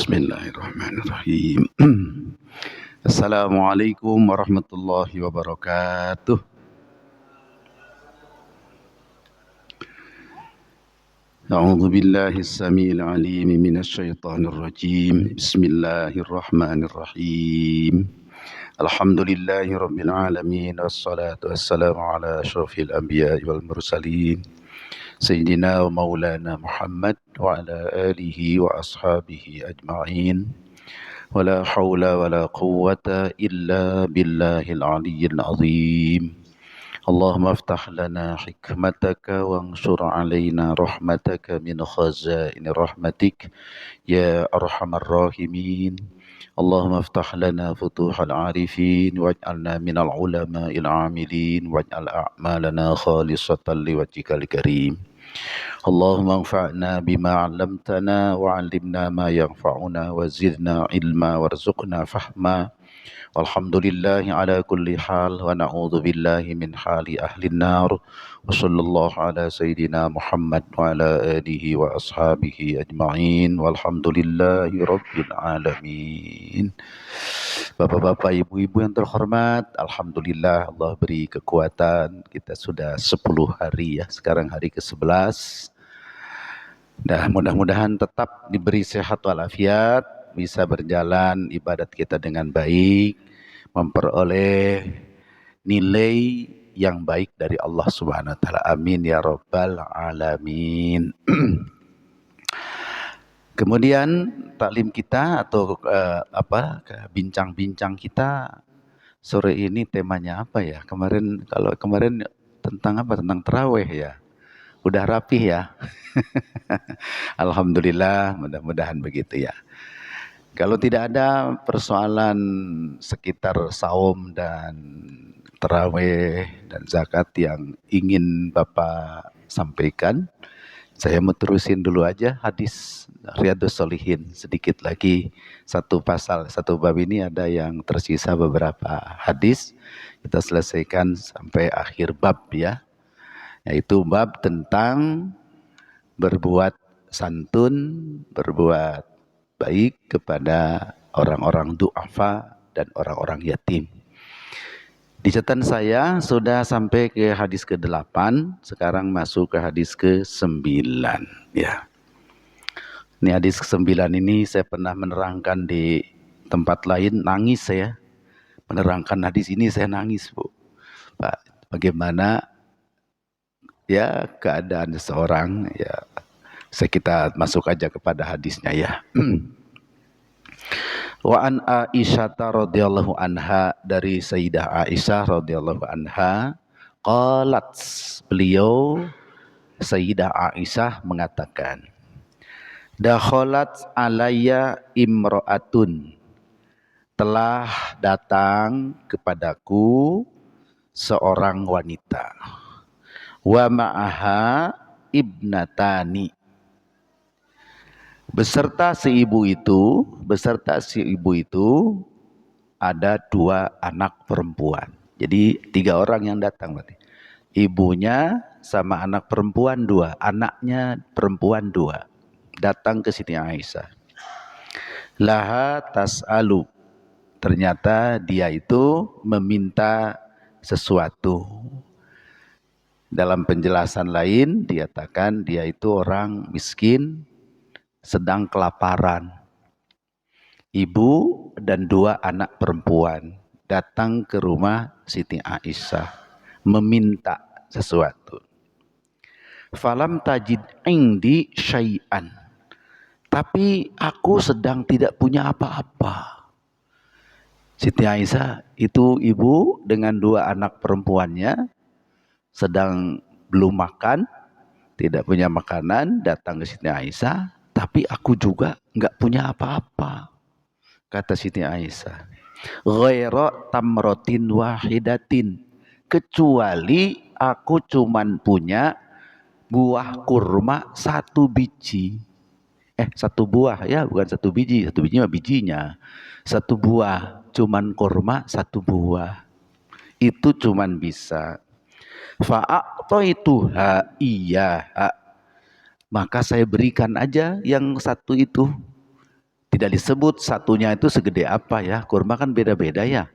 Bismillahirrahmanirrahim. Assalamualaikum warahmatullahi wabarakatuh. A'udzu billahi as-sami'il 'alim minasy syaithanir rajim. Bismillahirrahmanirrahim. Alhamdulillahi rabbil alamin wassalatu wassalamu ala asyrafil anbiya'i wal mursalin. Sayyidina wa maulana Muhammad wa ala alihi wa ashabihi ajma'in. Wala hawla wala quwwata illa billahil aliyyil azim. Allahumma aftah lana hikmataka wa anshur alaina rahmataka min khazaini rahmatik ya arhamar rahimin. Allahumma aftah lana futuhal arifin waj'alna minal ulama'il amilin waj'al a'malana khalisatan liwajhikal karim. Allahumma anfa'na bima 'allamtana wa 'allimna ma yanfa'una wa zidna ilma warzuqna fahma. Walhamdulillahi ala kulli hal wa na'udzu billahi min hali ahli nar. Wa sallallahu ala sayyidina Muhammad wa ala alihi wa ashabihi ajma'in. Walhamdulillahi rabbil alamin. Bapak-bapak, ibu-ibu yang terhormat, alhamdulillah Allah beri kekuatan. Kita sudah 10 hari ya, sekarang hari ke-11. Nah, mudah-mudahan tetap diberi sehat walafiat, bisa berjalan ibadat kita dengan baik, memperoleh nilai yang baik dari Allah Subhanahu wa taala. Amin ya rabbal alamin. Kemudian taklim kita atau bincang-bincang kita sore ini temanya apa ya? Kemarin tentang apa? Tentang tarawih ya. Udah rapih ya. Alhamdulillah, mudah-mudahan begitu ya. Kalau tidak ada persoalan sekitar saum dan tarawih dan zakat yang ingin Bapak sampaikan, saya mau terusin dulu aja hadis Riyadhus Shalihin. Sedikit lagi satu pasal, satu bab ini ada yang tersisa beberapa hadis. Kita selesaikan sampai akhir bab ya. Yaitu bab tentang berbuat santun, berbuat baik kepada orang-orang du'afa dan orang-orang yatim. Di catatan saya sudah sampai ke hadis ke-8, sekarang masuk ke hadis ke-9 ya. Ini hadis ke-9 ini saya pernah menerangkan di tempat lain, nangis saya. Menerangkan hadis ini saya nangis, Bu. Pak, bagaimana ya keadaan seseorang ya. Kita masuk aja kepada hadisnya ya. Wa an Aisyah radhiyallahu anha, dari Sayyidah Aisyah radhiyallahu anha, qalat, beliau Sayyidah Aisyah mengatakan, dakhalat alayya imra'atun, telah datang kepadaku seorang wanita, wa ma'aha ibnatani, beserta si ibu itu ada 2 anak perempuan. Jadi 3 orang yang datang berarti. Ibunya sama anak perempuan 2, anaknya perempuan 2. Datang ke Siti Aisyah. Laha tas'alu. Ternyata dia itu meminta sesuatu. Dalam penjelasan lain dikatakan dia itu orang miskin, sedang kelaparan. Ibu dan 2 anak perempuan datang ke rumah Siti Aisyah meminta sesuatu. Falam tajid indi syai'an, tapi aku sedang tidak punya apa-apa. Siti Aisyah itu ibu dengan 2 anak perempuannya sedang belum makan, tidak punya makanan, datang ke Siti Aisyah. Tapi aku juga enggak punya apa-apa, kata Siti Aisyah. Ghaira tamrotin wahidatin, kecuali aku cuman punya buah kurma 1 biji. 1 buah ya, bukan 1 biji. 1 biji mah bijinya. 1 buah, cuman kurma 1 buah. Itu cuman bisa. Fa'a'taituha iyyaha, maka saya berikan aja yang 1 itu. Tidak disebut satunya itu segede apa ya. Kurma kan beda-beda ya.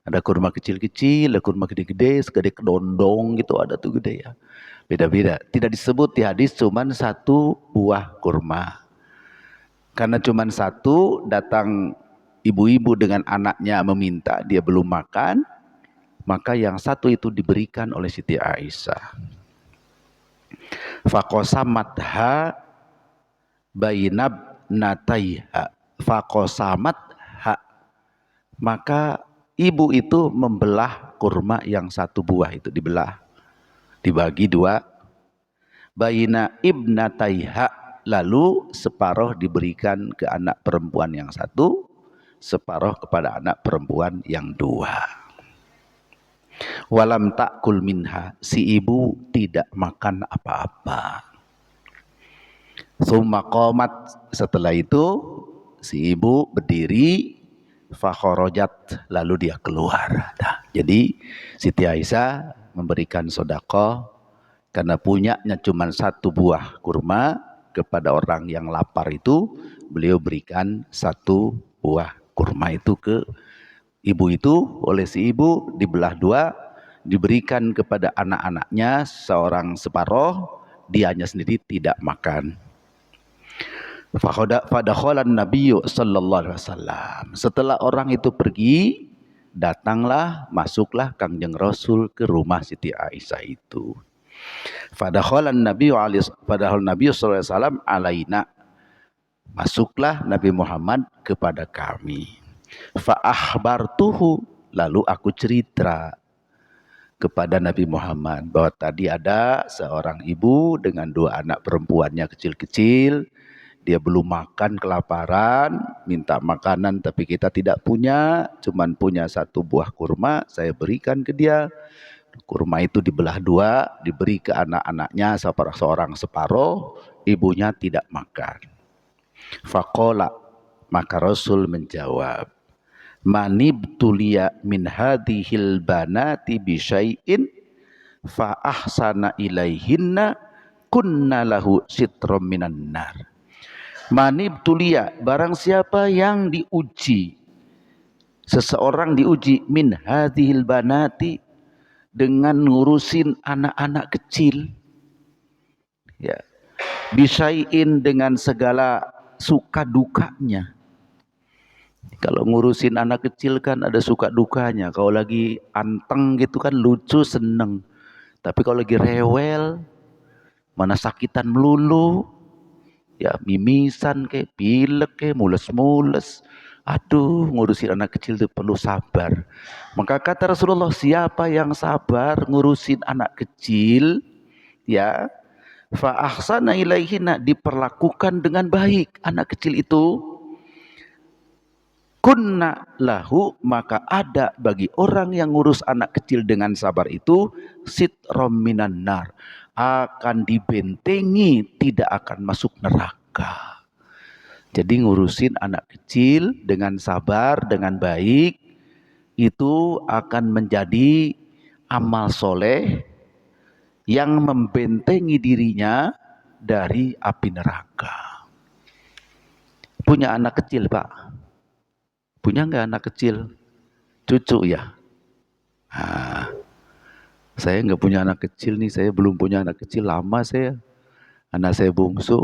Ada kurma kecil-kecil, ada kurma gede-gede, segede kedondong gitu, ada tuh gede ya. Beda-beda. Tidak disebut di hadis cuman satu buah kurma. Karena cuman satu, datang ibu-ibu dengan anaknya meminta, dia belum makan, maka yang satu itu diberikan oleh Siti Aisyah. Fakosamatha bainab nataiha. Fakosamatha. Maka ibu itu membelah kurma yang satu buah itu, dibelah, dibagi dua. Baina ibnataiha, lalu separuh diberikan ke anak perempuan yang satu, separuh kepada anak perempuan yang dua. Walam ta'kul minha, si ibu tidak makan apa-apa. Summa qomat, setelah itu si ibu berdiri, fakharajat, lalu dia keluar. Nah, jadi Siti Aisyah memberikan sedekah karena punyanya cuma satu buah kurma, kepada orang yang lapar itu beliau berikan satu buah kurma itu ke ibu itu. Oleh si ibu dibelah dua, diberikan kepada anak-anaknya seorang separuh, dianya sendiri tidak makan. Fadakhalan Nabiyyu sallallahu alaihi wasallam. Setelah orang itu pergi, datanglah, masuklah Kangjeng Rasul ke rumah Siti Aisyah itu. Fadakhalan Nabiyyu sallallahu alaihi wasallam alaina. Masuklah Nabi Muhammad kepada kami. Fa akhbartuhu, lalu aku cerita kepada Nabi Muhammad bahwa tadi ada seorang ibu dengan dua anak perempuannya kecil-kecil. Dia belum makan, kelaparan, minta makanan tapi kita tidak punya, cuman punya satu buah kurma, saya berikan ke dia. Kurma itu dibelah dua, diberi ke anak-anaknya seorang separuh, ibunya tidak makan. Faqala, maka Rasul menjawab, manibtuliya min hadhil banati bi syai'in fa ahsana ilaihinna kunna lahu sitrum minan nar. Manibtuliya, barang siapa yang diuji, seseorang diuji min hadhil banati, dengan ngurusin anak-anak kecil, ya, bisyai'in, dengan segala suka dukanya. Kalau ngurusin anak kecil kan ada suka dukanya. Kalau lagi anteng gitu kan lucu, seneng. Tapi kalau lagi rewel, mana sakitan melulu, ya mimisan kayak pilek kayak mules-mules. Aduh, ngurusin anak kecil itu perlu sabar. Maka kata Rasulullah, siapa yang sabar ngurusin anak kecil, ya, fa ahsana ilaihina, diperlakukan dengan baik anak kecil itu, kunna lahu, maka ada bagi orang yang ngurus anak kecil dengan sabar itu, sitrom minan nar, akan dibentengi, tidak akan masuk neraka. Jadi ngurusin anak kecil dengan sabar, dengan baik, itu akan menjadi amal soleh yang membentengi dirinya dari api neraka. Punya anak kecil, Pak? Punya nggak anak kecil? Cucu ya? Nah, saya nggak punya anak kecil nih, saya belum punya anak kecil lama saya. Anak saya bungsu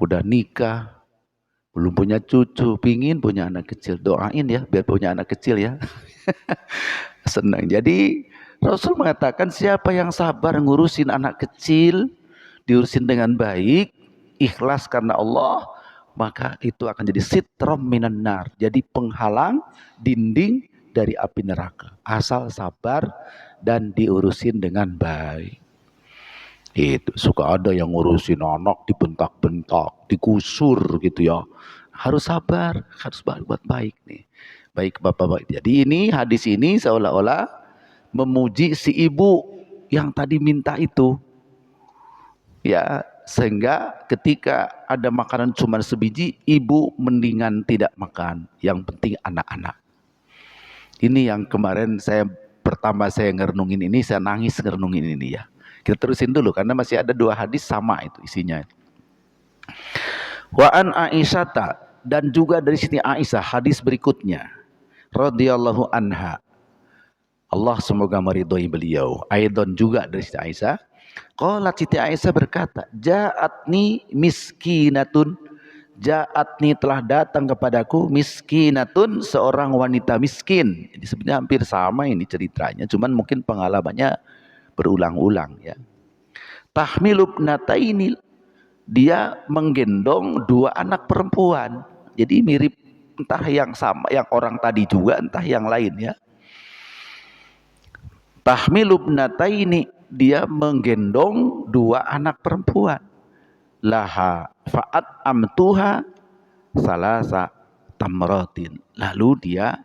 udah nikah, belum punya cucu, pingin punya anak kecil. Doain ya biar punya anak kecil ya. Senang. Jadi Rasul mengatakan siapa yang sabar ngurusin anak kecil, diurusin dengan baik, ikhlas karena Allah, maka itu akan jadi sitram minan nar, jadi penghalang, dinding dari api neraka, asal sabar dan diurusin dengan baik. Itu suka ada yang ngurusin anak dibentak-bentak, dikusur gitu ya. Harus sabar, harus buat baik nih. Baik Bapak. Jadi ini hadis ini seolah-olah memuji si ibu yang tadi minta itu. Ya, sehingga ketika ada makanan cuma sebiji, ibu mendingan tidak makan. Yang penting anak-anak. Ini yang kemarin pertama saya ngerenungin ini, saya nangis ngerenungin ini ya. Kita terusin dulu karena masih ada dua hadis sama itu isinya. Wa an Aisyata, dan juga dari Siti Aisyah hadis berikutnya radhiyallahu anha, Allah semoga meridhoi beliau, aidan juga dari Siti Aisyah, qalat Siti Aisyah berkata, ja'atni miskinatun, ja'atni telah datang kepadaku miskinatun, seorang wanita miskin. Ini sebenarnya hampir sama ini ceritanya, cuman mungkin pengalamannya berulang-ulang ya. Tahmilu ibnataini, dia menggendong dua anak perempuan. Jadi mirip, entah yang sama yang orang tadi juga, entah yang lain ya. Tahmilu ibnataini, dia menggendong dua anak perempuan. Laha fa'at amtuha salasa tamratin, lalu dia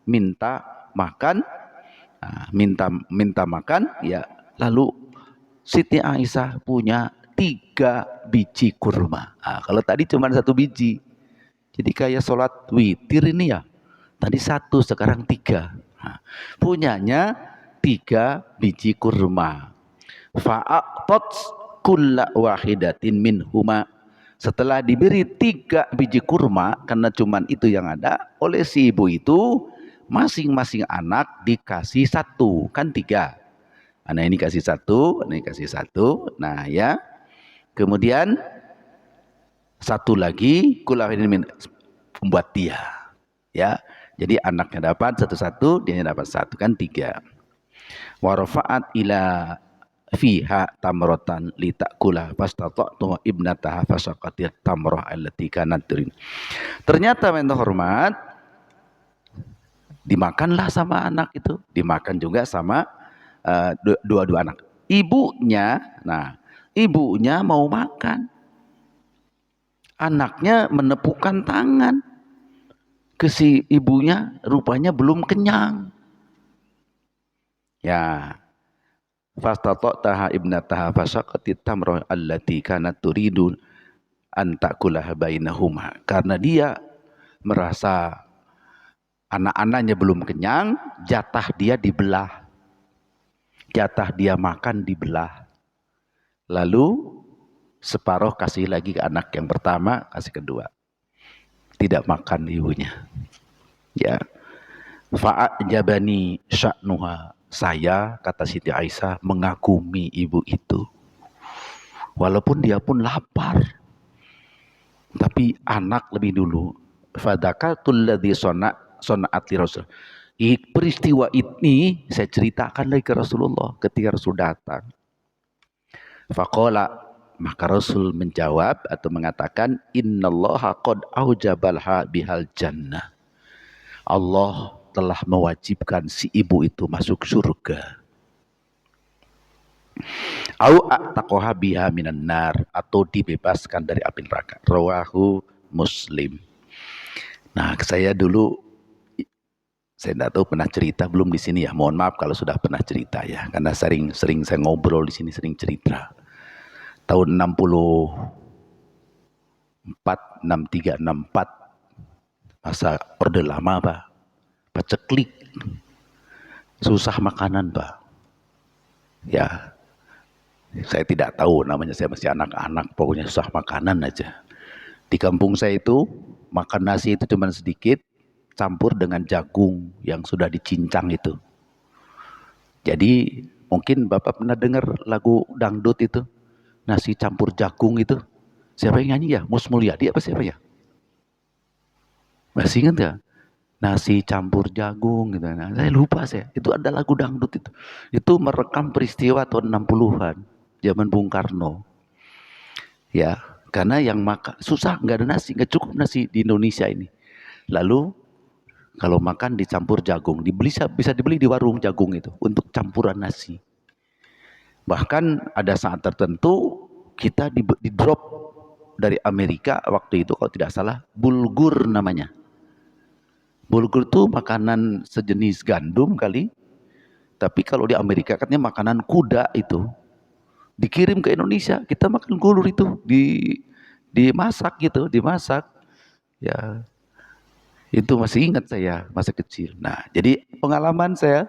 minta makan, minta makan ya. Lalu Siti Aisyah punya 3 biji kurma. Kalau tadi cuma 1 biji, jadi kayak sholat witir ini ya, tadi 1 sekarang 3. Punyanya 3 biji kurma. Fa'aqtat kulla wahidatin minhuma, setelah diberi 3 biji kurma, karena cuman itu yang ada, oleh si ibu itu masing-masing anak dikasih 1, kan 3. Nah ini kasih 1, ini kasih 1. Nah ya, kemudian 1 lagi kulahin buat dia ya. Jadi anaknya dapat 1, dia dapat 1, kan 3. Warafa'at ila fiha tamrotan litakula fastata'tu ibnataha fasaqatit tamrah allati kanat turin. Ternyata men hormat, dimakanlah sama anak itu, dimakan juga sama dua anak. Ibunya, nah ibunya mau makan, anaknya menepukkan tangan ke si ibunya, rupanya belum kenyang. Ya, fastata'taha ibnataha fasaqatit tamrah allati kanat turidu an ta'kulaha bainahuma, karena dia merasa anak-anaknya belum kenyang, jatah dia dibelah. Jatah dia makan dibelah. Lalu separuh kasih lagi ke anak yang pertama, kasih kedua. Tidak makan ibunya. Ya. Fa'ajabani sya'nuha, saya, kata Siti Aisyah, mengagumi ibu itu. Walaupun dia pun lapar, tapi anak lebih dulu. Fadakatul ladzi sona'at li Rasul. Peristiwa ini saya ceritakan lagi ke Rasulullah ketika Rasul datang. Faqala, maka Rasul menjawab atau mengatakan, innallaha qad aujabalha bihal jannah. Allah telah mewajibkan si ibu itu masuk surga. Au a'taqaha biha minan nar, atau dibebaskan dari api neraka. Rawahu Muslim. Nah, saya dulu, saya tidak tahu pernah cerita belum di sini ya. Mohon maaf kalau sudah pernah cerita ya, karena sering saya ngobrol di sini, sering cerita. Tahun 64, 63, 64, masa Orde Lama Pak, paceklik, susah makanan Pak. Ya, saya tidak tahu namanya, saya masih anak-anak, pokoknya susah makanan aja. Di kampung saya itu makan nasi itu cuma sedikit, campur dengan jagung yang sudah dicincang itu. Jadi mungkin Bapak pernah dengar lagu dangdut itu, nasi campur jagung itu. Siapa yang nyanyi ya? Mus Mulyadi apa siapa ya? Masih ingat ya? Nasi campur jagung gitu. Nah, saya lupa saya. Itu ada lagu dangdut itu. Itu merekam peristiwa tahun 60-an, zaman Bung Karno. Ya, karena yang makan susah, nggak ada nasi, nggak cukup nasi di Indonesia ini. Lalu kalau makan dicampur jagung, bisa dibeli di warung jagung itu untuk campuran nasi. Bahkan ada saat tertentu kita di drop dari Amerika waktu itu, kalau tidak salah bulgur namanya. Bulgur itu makanan sejenis gandum kali, tapi kalau di Amerika katanya makanan kuda itu. Dikirim ke Indonesia, kita makan gulur itu, dimasak gitu, dimasak. Ya, itu masih ingat saya masa kecil. Nah, jadi pengalaman saya,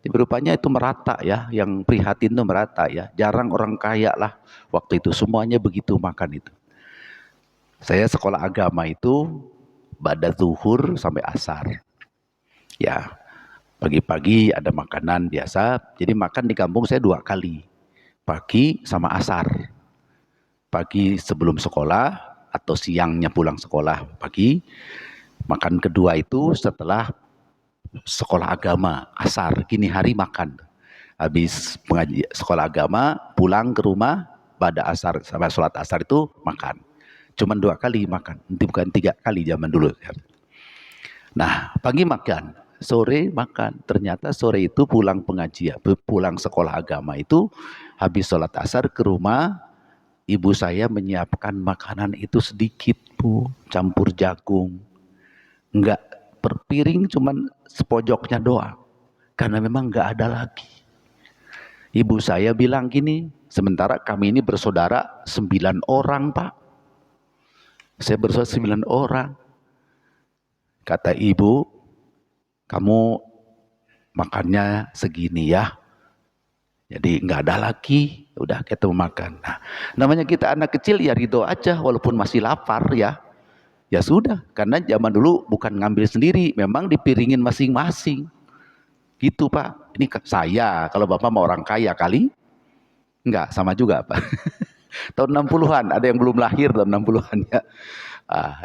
rupanya itu merata ya, yang prihatin itu merata ya. Jarang orang kaya lah waktu itu, semuanya begitu makan itu. Saya sekolah agama itu pada zuhur sampai asar. Ya, pagi-pagi ada makanan biasa. Jadi makan di kampung saya 2 kali. Pagi sama asar. Pagi sebelum sekolah atau siangnya pulang sekolah pagi. Makan kedua itu setelah sekolah agama, asar. Gini hari makan. Habis sekolah agama, pulang ke rumah, pada asar, sampai sholat asar itu makan. Cuman 2 kali makan, bukan 3 kali zaman dulu. Nah, pagi makan, sore makan. Ternyata sore itu pulang pengajian, pulang sekolah agama itu, habis sholat asar ke rumah, ibu saya menyiapkan makanan itu sedikit, Bu, campur jagung. Enggak per piring, cuman sepojoknya doang. Karena memang enggak ada lagi. Ibu saya bilang gini, sementara kami ini bersaudara 9 orang, Pak. Saya bersaudara 9 orang. Kata ibu, kamu makannya segini ya. Jadi nggak ada lagi, udah kita makan. Nah, namanya kita anak kecil ya ridho aja, walaupun masih lapar ya. Ya sudah, karena zaman dulu bukan ngambil sendiri, memang dipiringin masing-masing. Gitu Pak. Ini saya, kalau Bapak mau orang kaya kali, enggak, sama juga Pak. Tahun 60-an, ada yang belum lahir tahun 60-an ya.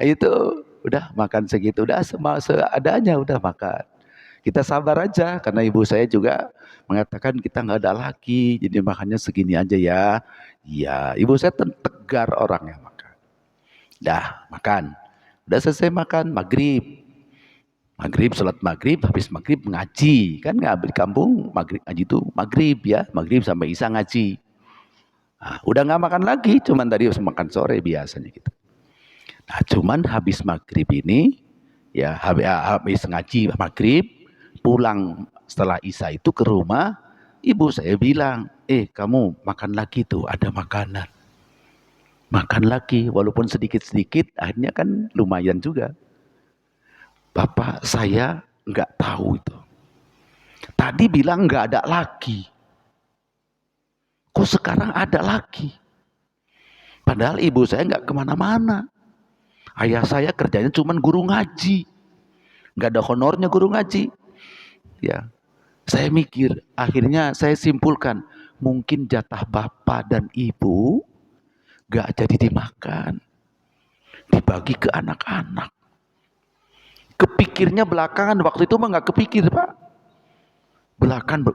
Itu udah makan segitu, udah seadanya udah makan. Kita sabar aja, karena ibu saya juga mengatakan kita nggak ada lagi, jadi makannya segini aja ya. Iya, ibu saya tegar orang yang makan. Dah makan, udah selesai makan, maghrib. Maghrib, sholat maghrib, habis maghrib ngaji. Kan nggak di kampung, maghrib ngaji itu maghrib ya, maghrib sampai isya ngaji. Udah nggak makan lagi, cuman tadi harus makan sore biasanya gitu. Nah, cuman habis maghrib ini, ya habis ngaji maghrib, pulang setelah isya itu ke rumah, ibu saya bilang, kamu makan lagi tuh, ada makanan. Makan lagi, walaupun sedikit-sedikit, akhirnya kan lumayan juga. Bapak saya nggak tahu itu. Tadi bilang nggak ada lagi. Kok sekarang ada lagi? Padahal ibu saya nggak kemana-mana. Ayah saya kerjanya cuma guru ngaji. Nggak ada honornya guru ngaji. Ya, saya mikir, akhirnya saya simpulkan, mungkin jatah bapak dan ibu nggak jadi dimakan. Dibagi ke anak-anak. Kepikirnya belakangan, waktu itu mah nggak kepikir Pak. Belakangan,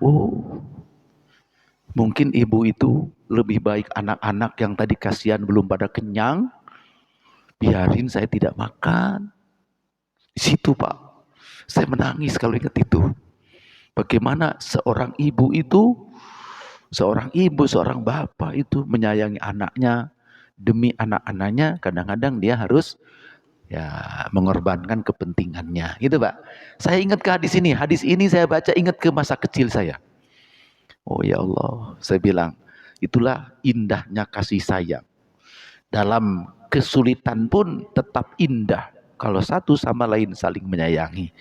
mungkin ibu itu lebih baik anak-anak yang tadi kasihan belum pada kenyang, biarin saya tidak makan. Di situ Pak, saya menangis kalau ingat itu. Bagaimana seorang ibu itu, seorang bapak itu menyayangi anaknya, demi anak-anaknya kadang-kadang dia harus ya mengorbankan kepentingannya, gitu Pak. Saya ingat ke hadis ini saya baca ingat ke masa kecil saya. Oh ya Allah, saya bilang, itulah indahnya kasih sayang. Dalam kesulitan pun tetap indah kalau satu sama lain saling menyayangi.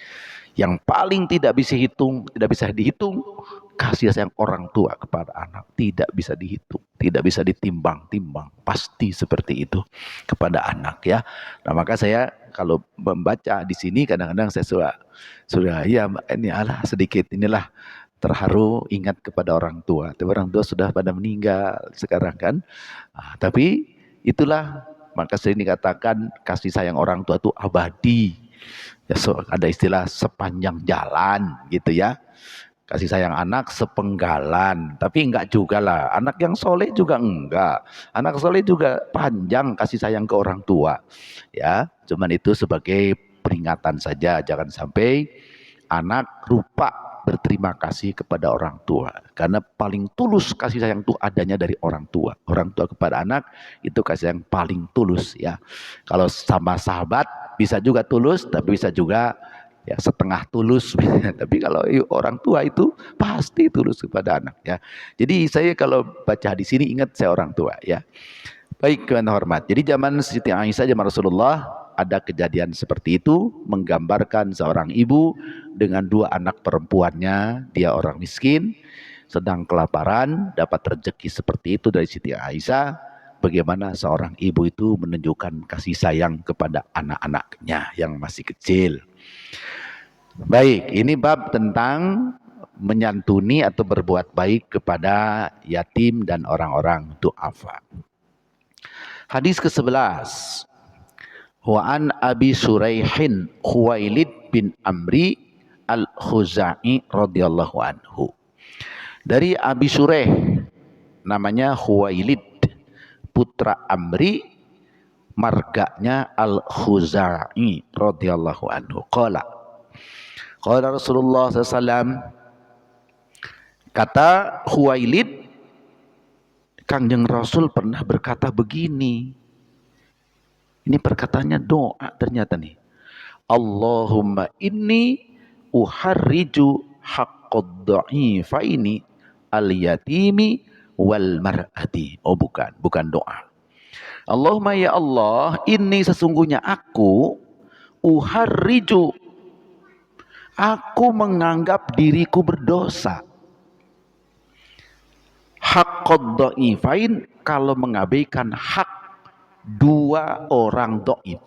Yang paling tidak bisa dihitung kasih sayang orang tua kepada anak, tidak bisa dihitung, tidak bisa ditimbang-timbang, pasti seperti itu kepada anak ya. Nah, maka saya kalau membaca di sini kadang-kadang saya sudah ya ini sedikit inilah terharu ingat kepada orang tua. Tapi orang tua sudah pada meninggal sekarang kan. Tapi itulah maka sering dikatakan kasih sayang orang tua itu abadi. Ya, ada istilah sepanjang jalan gitu ya. Kasih sayang anak sepenggalan, tapi enggak juga lah. Anak yang soleh juga enggak. Anak soleh juga panjang kasih sayang ke orang tua. Ya, cuman itu sebagai peringatan saja. Jangan sampai anak lupa berterima kasih kepada orang tua. Karena paling tulus kasih sayang itu adanya dari orang tua. Orang tua kepada anak itu kasih sayang paling tulus ya. Kalau sama sahabat bisa juga tulus, tapi bisa juga ya setengah tulus. Tapi kalau orang tua itu pasti tulus kepada anak ya. Jadi saya kalau baca di sini ingat saya orang tua ya. Baik, kawan hormat. Jadi zaman Siti Aisyah, zaman Rasulullah ada kejadian seperti itu, menggambarkan seorang ibu dengan 2 anak perempuannya, dia orang miskin, sedang kelaparan, dapat rezeki seperti itu dari Siti Aisyah. bagaimana seorang ibu itu menunjukkan kasih sayang kepada anak-anaknya yang masih kecil. Baik, ini bab tentang menyantuni atau berbuat baik kepada yatim dan orang-orang du'afa. Hadis ke-11. Wa an Abi Suraihin Khuwailid bin Amri Al-Khuzai radhiyallahu anhu. Dari Abi Suraih, namanya Khuwailid, putra Amri, marganya Al-Khuzai radhiyallahu anhu. Qala Rasulullah SAW, kata Khuwailid, Kangjeng Rasul pernah berkata begini. Ini perkataannya doa ternyata nih. Allahumma inni uharriju haqqad dha'ifaini al-yatimi wal mar'ati. Oh bukan doa. Allahumma ya Allah, ini sesungguhnya aku uharriju, aku menganggap diriku berdosa. Haqqad dha'ifain, kalau mengabaikan hak dua orang dhaif.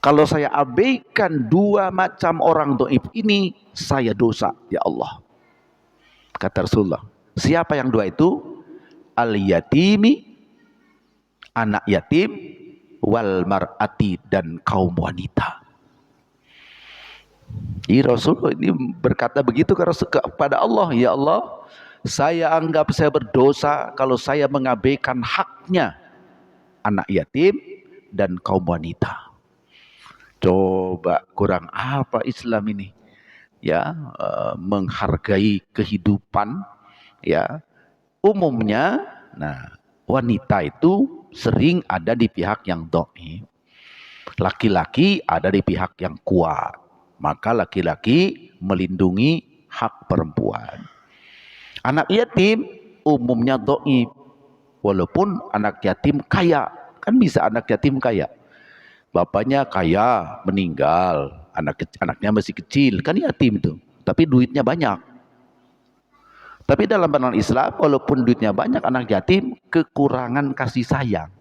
Kalau saya abaikan dua macam orang dhaif ini, saya dosa ya Allah. Kata Rasulullah, siapa yang dua itu? Al-yatimi, anak yatim, wal mar'ati, dan kaum wanita. Jadi Rasulullah ini berkata begitu kepada Allah, ya Allah, saya anggap saya berdosa kalau saya mengabaikan haknya anak yatim dan kaum wanita. Coba kurang apa Islam ini? Ya, menghargai kehidupan, ya. Umumnya, nah, wanita itu sering ada di pihak yang dhaif. Laki-laki ada di pihak yang kuat. Maka laki-laki melindungi hak perempuan. Anak yatim umumnya dhaif. Walaupun anak yatim kaya, kan bisa anak yatim kaya. Bapaknya kaya, meninggal, anaknya masih kecil, kan yatim itu. Tapi duitnya banyak. Tapi dalam pandangan Islam, walaupun duitnya banyak, anak yatim kekurangan kasih sayang.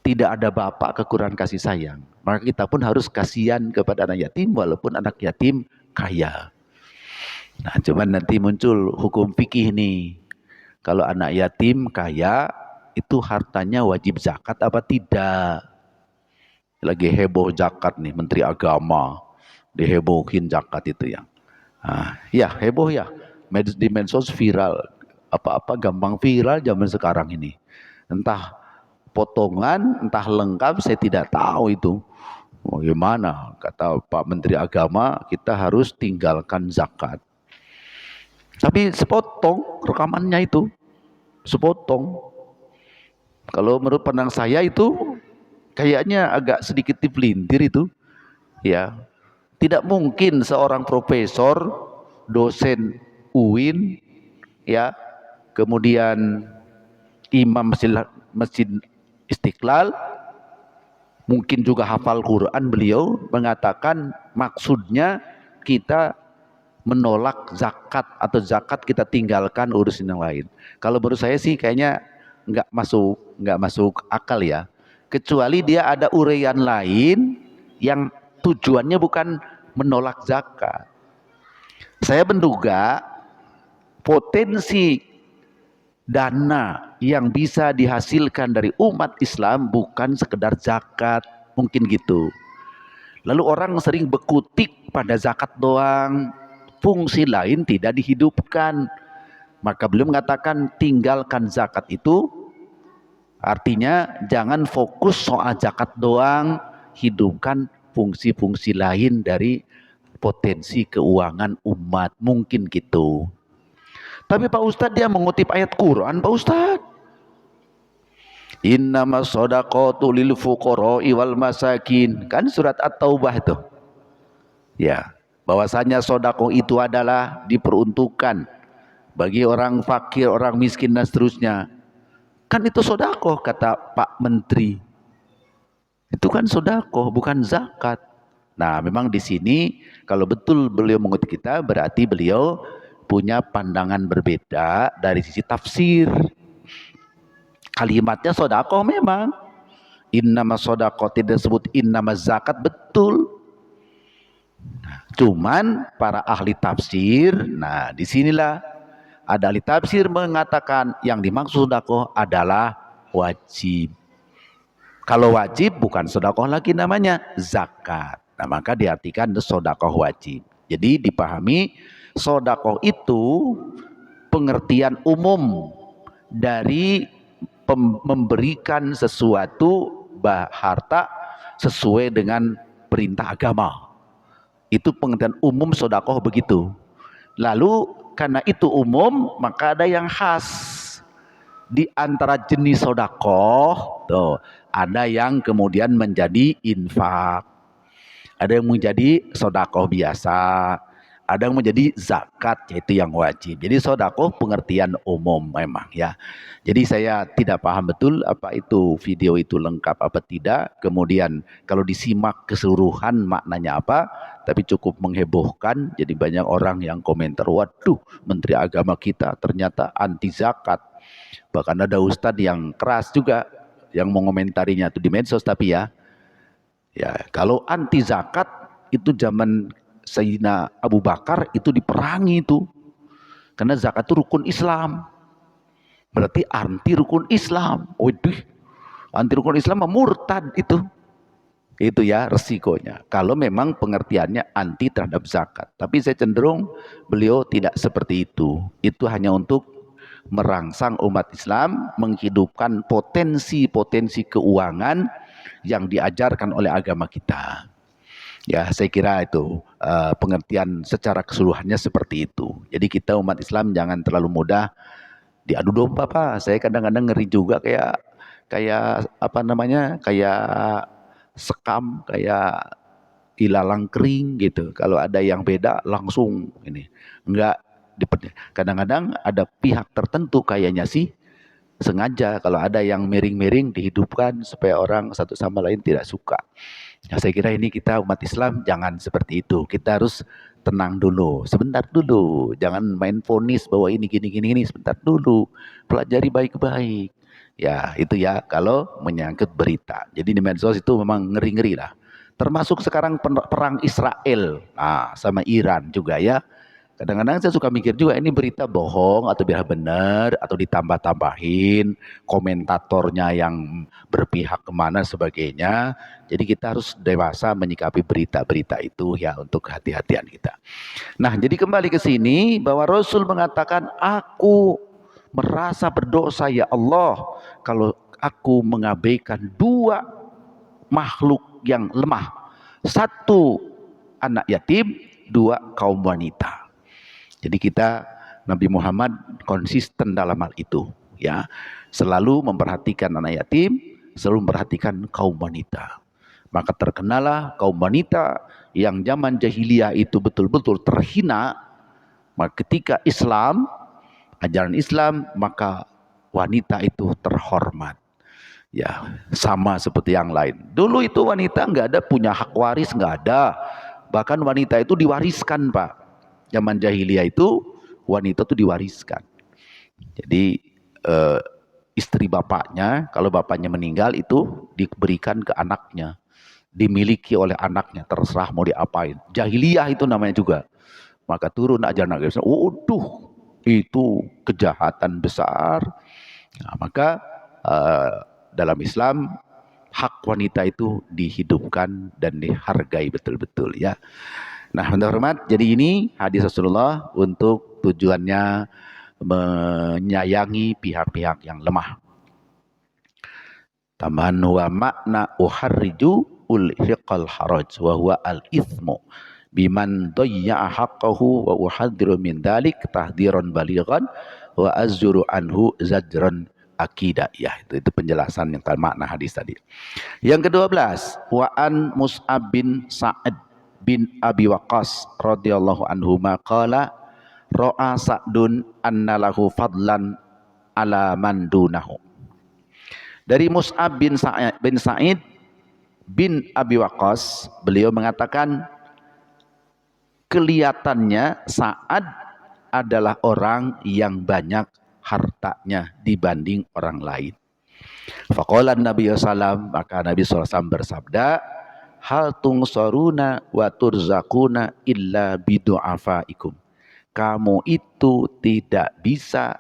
Tidak ada bapak kekurangan kasih sayang. Maka kita pun harus kasihan kepada anak yatim, walaupun anak yatim kaya. Nah, cuman nanti muncul hukum fikih nih. Kalau anak yatim kaya, itu hartanya wajib zakat apa tidak? Lagi heboh zakat nih, Menteri Agama dihebohin zakat itu ya. Ya heboh ya, di medsos viral, apa-apa gampang viral zaman sekarang ini. Entah potongan, entah lengkap, saya tidak tahu itu. Bagaimana kata Pak Menteri Agama, kita harus tinggalkan zakat. Tapi sepotong rekamannya itu, sepotong. Kalau menurut pandang saya itu kayaknya agak sedikit dipelintir itu. Ya, tidak mungkin seorang profesor, dosen UIN, ya, kemudian imam masjid Istiqlal, mungkin juga hafal Quran, beliau mengatakan maksudnya kita menolak zakat atau zakat kita tinggalkan urusin yang lain. Kalau menurut saya sih kayaknya nggak masuk akal ya. Kecuali dia ada uraian lain yang tujuannya bukan menolak zakat. Saya menduga potensi dana yang bisa dihasilkan dari umat Islam bukan sekedar zakat, mungkin gitu. Lalu orang sering berkutik pada zakat doang, fungsi lain tidak dihidupkan. Maka beliau mengatakan tinggalkan zakat itu artinya jangan fokus soal zakat doang, hidupkan fungsi-fungsi lain dari potensi keuangan umat, mungkin gitu. Tapi Pak Ustadz dia mengutip ayat Quran, Pak Ustadz. Innamas shadaqatu lil fuqara'i wal masakin, kan surat At-Taubah itu. Ya, bahwasanya sedekah itu adalah diperuntukkan bagi orang fakir, orang miskin dan seterusnya. Kan itu sedekah kata Pak Menteri. Itu kan sedekah, bukan zakat. Nah, memang di sini kalau betul beliau mengutip kita, berarti beliau punya pandangan berbeda dari sisi tafsir. Kalimatnya sodakoh memang. Innama sodakoh tidak disebut innama zakat, betul. Cuman para ahli tafsir, nah disinilah ada ahli tafsir mengatakan yang dimaksud sodakoh adalah wajib. Kalau wajib bukan sodakoh lagi namanya, zakat. Nah maka diartikan sodakoh wajib. Jadi dipahami sodakoh itu pengertian umum dari memberikan sesuatu harta sesuai dengan perintah agama. Itu pengertian umum sodakoh begitu. Lalu karena itu umum, maka ada yang khas. Di antara jenis sodakoh, tuh, ada yang kemudian menjadi infak, ada yang menjadi sodakoh biasa, ada yang menjadi zakat, yaitu yang wajib. Jadi sodakoh pengertian umum memang ya. Jadi saya tidak paham betul apa itu video itu lengkap apa tidak. Kemudian kalau disimak keseluruhan maknanya apa, tapi cukup menghebohkan. Jadi banyak orang yang komentar, waduh Menteri Agama kita ternyata anti zakat. Bahkan ada ustadz yang keras juga yang mengomentarinya itu di medsos. Tapi ya kalau anti zakat itu zaman Sayyidina Abu Bakar itu diperangi itu. Karena zakat itu rukun Islam. Berarti anti rukun Islam. Waduh, anti rukun Islam murtad itu. Itu ya resikonya. Kalau memang pengertiannya anti terhadap zakat. Tapi saya cenderung beliau tidak seperti itu. Itu hanya untuk merangsang umat Islam, menghidupkan potensi-potensi keuangan yang diajarkan oleh agama kita. Ya, saya kira itu pengertian secara keseluruhannya seperti itu. Jadi kita umat Islam jangan terlalu mudah diadu domba, Pak. Saya kadang-kadang ngeri juga kayak apa namanya? Kayak sekam, kayak ilalang kering gitu. Kalau ada yang beda langsung ini. Enggak, kadang-kadang ada pihak tertentu kayaknya sih sengaja kalau ada yang miring-miring dihidupkan supaya orang satu sama lain tidak suka. Ya, saya kira ini kita umat Islam jangan seperti itu. Kita harus tenang dulu, sebentar dulu. Jangan main vonis bahwa ini gini, sebentar dulu. Pelajari baik-baik. Ya, itu ya kalau menyangkut berita. Jadi di medsos itu memang ngeri-ngeri lah. Termasuk sekarang perang Israel sama Iran juga ya. Kadang-kadang saya suka mikir juga ini berita bohong atau biar benar atau ditambah-tambahin komentatornya yang berpihak kemana sebagainya. Jadi kita harus dewasa menyikapi berita-berita itu ya untuk kehati-hatian kita. Nah jadi kembali ke sini bahwa Rasul mengatakan aku merasa berdosa ya Allah kalau aku mengabaikan dua makhluk yang lemah. Satu anak yatim, dua kaum wanita. Jadi kita Nabi Muhammad konsisten dalam hal itu ya. Selalu memperhatikan anak yatim, selalu memperhatikan kaum wanita. Maka terkenalah kaum wanita yang zaman jahiliyah itu betul-betul terhina. Maka ketika Islam, ajaran Islam, maka wanita itu terhormat. Ya, sama seperti yang lain. Dulu itu wanita nggak ada punya hak waris, nggak ada. Bahkan wanita itu diwariskan, Pak. Zaman jahiliyah itu wanita itu diwariskan. Jadi istri bapaknya, kalau bapaknya meninggal itu diberikan ke anaknya, dimiliki oleh anaknya, terserah mau diapain. Jahiliyah itu namanya juga. Maka turun ajaran agama Islam. Waduh, itu kejahatan besar. Nah, maka dalam Islam hak wanita itu dihidupkan dan dihargai betul-betul ya. Nah, hormat, jadi ini hadis Rasulullah untuk tujuannya menyayangi pihak-pihak yang lemah. Tambahan wa makna uharriju ulhiqal haraj wa huwa al-ithmu biman dayya'a haqqahu wa uhadhiru min dhalik tahdiran balighan wa azjuru anhu zajran akidah. Ya, itu penjelasan yang makna hadis tadi. Yang ke-12, wa an Mus'ab bin Sa'ad bin Abi Waqqas radhiyallahu anhu maqala ra'a Sa'dun anna lahu fadlan ala man dunahu. Dari Mus'ab bin Sa'id bin Abi Waqqas, beliau mengatakan kelihatannya Sa'ad adalah orang yang banyak hartanya dibanding orang lain. Faqala Nabi sallam, maka Nabi SAW bersabda, hal tungsaruna wa turzakuna illa bidu'afaikum. Kamu itu tidak bisa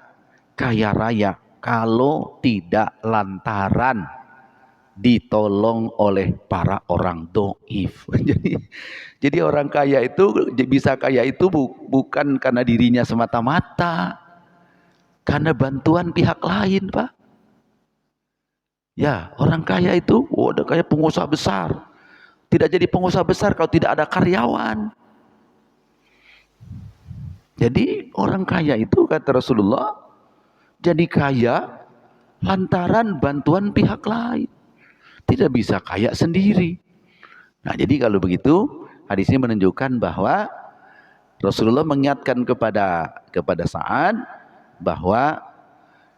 kaya raya kalau tidak lantaran ditolong oleh para orang doif. Jadi orang kaya itu bisa kaya itu bukan karena dirinya semata-mata, karena bantuan pihak lain, Pak. Ya, orang kaya itu, udah kayak pengusaha besar. Tidak jadi pengusaha besar kalau tidak ada karyawan. Jadi orang kaya itu, kata Rasulullah, jadi kaya lantaran bantuan pihak lain. Tidak bisa kaya sendiri. Nah, jadi kalau begitu, hadis ini menunjukkan bahwa Rasulullah mengingatkan kepada Sa'ad bahwa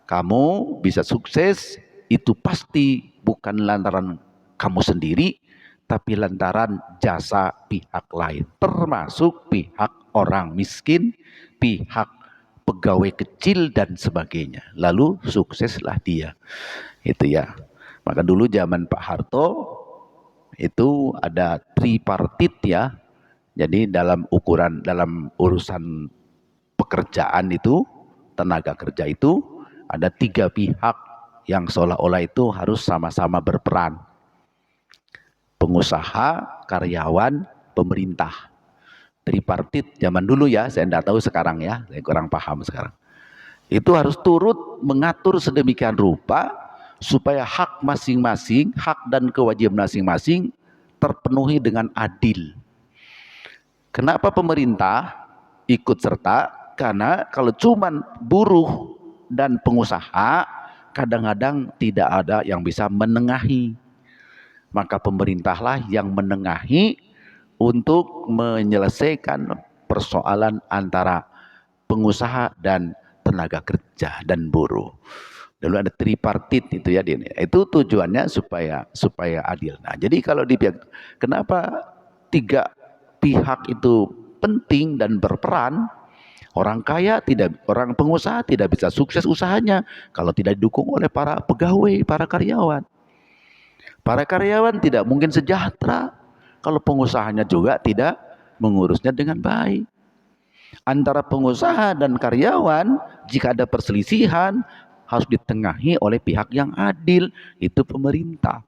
kamu bisa sukses itu pasti bukan lantaran kamu sendiri, tapi lantaran jasa pihak lain, termasuk pihak orang miskin, pihak pegawai kecil dan sebagainya. Lalu sukseslah dia. Itu ya. Maka dulu zaman Pak Harto itu ada tripartit ya. Jadi dalam urusan pekerjaan itu, tenaga kerja itu ada 3 pihak yang seolah-olah itu harus sama-sama berperan. Pengusaha, karyawan, pemerintah. Tripartit zaman dulu ya, saya tidak tahu sekarang ya, saya kurang paham sekarang. Itu harus turut mengatur sedemikian rupa supaya hak masing-masing, hak dan kewajiban masing-masing terpenuhi dengan adil. Kenapa pemerintah ikut serta? Karena kalau cuman buruh dan pengusaha, kadang-kadang tidak ada yang bisa menengahi. Maka pemerintahlah yang menengahi untuk menyelesaikan persoalan antara pengusaha dan tenaga kerja dan buruh. Dulu ada tripartit itu ya, itu tujuannya supaya adil. Nah, jadi kalau di pihak, kenapa 3 pihak itu penting dan berperan? Orang kaya orang pengusaha tidak bisa sukses usahanya kalau tidak didukung oleh para pegawai, para karyawan. Para karyawan tidak mungkin sejahtera kalau pengusahanya juga tidak mengurusnya dengan baik. Antara pengusaha dan karyawan, jika ada perselisihan, harus ditengahi oleh pihak yang adil, itu pemerintah.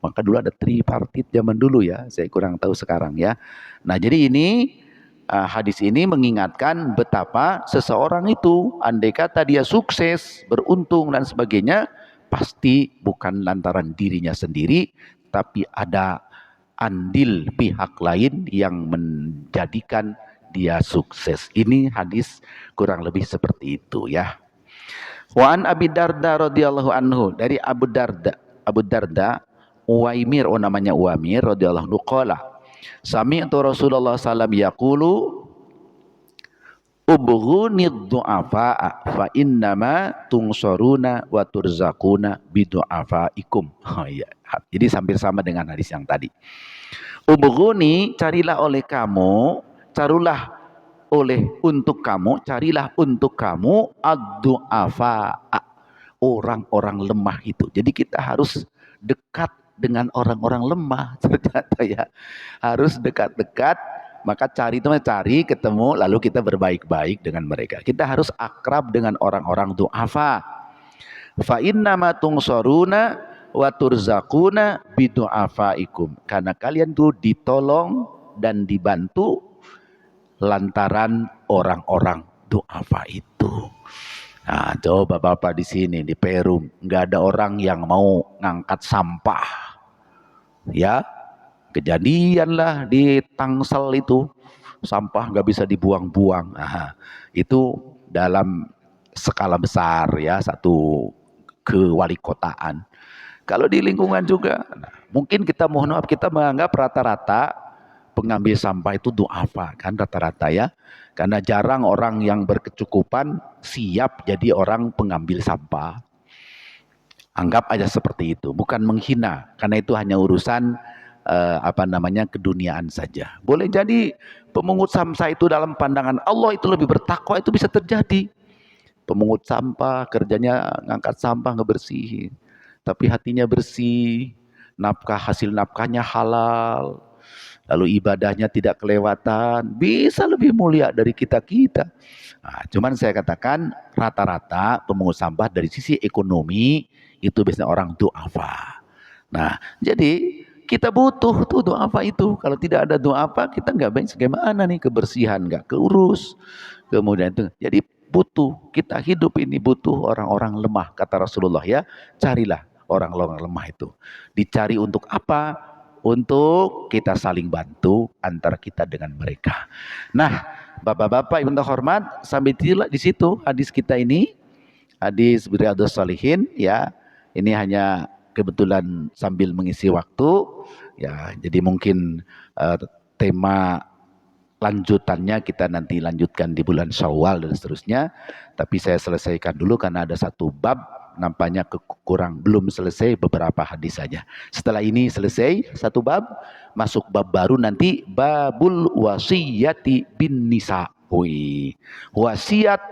Maka dulu ada tripartit zaman dulu ya, saya kurang tahu sekarang ya. Nah, jadi ini hadis ini mengingatkan betapa seseorang itu andai kata dia sukses, beruntung dan sebagainya, pasti bukan lantaran dirinya sendiri, tapi ada andil pihak lain yang menjadikan dia sukses. Ini hadis kurang lebih seperti itu ya. Wa an Abi Darda radhiyallahu anhu, dari Abu Darda Uwaimir, namanya Uwaimir radhiyallahu anhu, qala sami'tu Rasulullah sallam yaqulu ubghunid du'afa'a fa innama tungsaruna wa turzakuna bidu'afaikum. Oh iya, jadi hampir sama dengan hadis yang tadi. Ubghuni, carilah untuk kamu ad-du'afa'a, orang-orang lemah itu. Jadi kita harus dekat dengan orang-orang lemah ternyata ya. Harus dekat-dekat, maka cari ketemu, lalu kita berbaik-baik dengan mereka. Kita harus akrab dengan orang-orang du'afa. Fa innama tungsaruna wa turzakuna bidu'afaikum, karena kalian tuh ditolong dan dibantu lantaran orang-orang du'afa itu. Nah, coba Bapak di sini di Peru nggak ada orang yang mau ngangkat sampah, ya. Kejadian lah di Tangsel itu, sampah nggak bisa dibuang-buang. Nah, itu dalam skala besar ya, satu kewalikota. Kalau di lingkungan juga, nah, mungkin kita mohon maaf, kita menganggap rata-rata pengambil sampah itu du'afa kan rata-rata ya. Karena jarang orang yang berkecukupan siap jadi orang pengambil sampah. Anggap aja seperti itu, bukan menghina, karena itu hanya urusan keduniaan saja. Boleh jadi pemungut sampah itu dalam pandangan Allah itu lebih bertakwa, itu bisa terjadi. Pemungut sampah kerjanya ngangkat sampah, ngebersihin. tapi hatinya bersih, hasil nafkahnya halal, lalu ibadahnya tidak kelewatan, bisa lebih mulia dari kita-kita. Nah, cuman saya katakan rata-rata pemungut sampah dari sisi ekonomi itu biasanya orang duafa. Nah, jadi kita butuh tuh duafa itu. Kalau tidak ada duafa, kita nggak baik bagaimana nih, kebersihan nggak keurus. Kemudian itu, jadi butuh, kita hidup ini butuh orang-orang lemah, kata Rasulullah ya. Carilah orang-orang lemah itu. Dicari untuk apa? Untuk kita saling bantu antara kita dengan mereka. Nah, Bapak-bapak Ibu terhormat, sampai di situ hadis kita ini, hadis Riyadhus Shalihin ya. Ini hanya kebetulan sambil mengisi waktu ya. Jadi mungkin tema lanjutannya kita nanti lanjutkan di bulan Syawal dan seterusnya. Tapi saya selesaikan dulu karena ada satu bab nampaknya kurang, belum selesai, beberapa hadis saja. Setelah ini selesai satu bab, masuk bab baru nanti, babul wasiyati bin nisa. Wasiat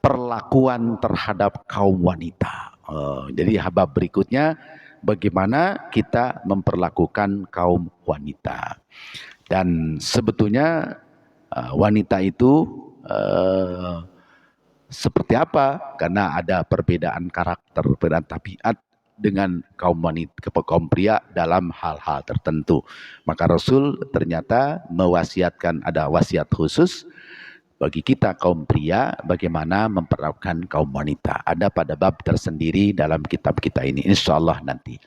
perlakuan terhadap kaum wanita. Jadi bab berikutnya bagaimana kita memperlakukan kaum wanita. Dan sebetulnya wanita itu seperti apa? Karena ada perbedaan karakter, perbedaan tabiat dengan kaum wanita, kaum pria dalam hal-hal tertentu. Maka Rasul ternyata mewasiatkan, ada wasiat khusus bagi kita kaum pria bagaimana memperlakukan kaum wanita. Ada pada bab tersendiri dalam kitab kita ini, insya Allah nanti.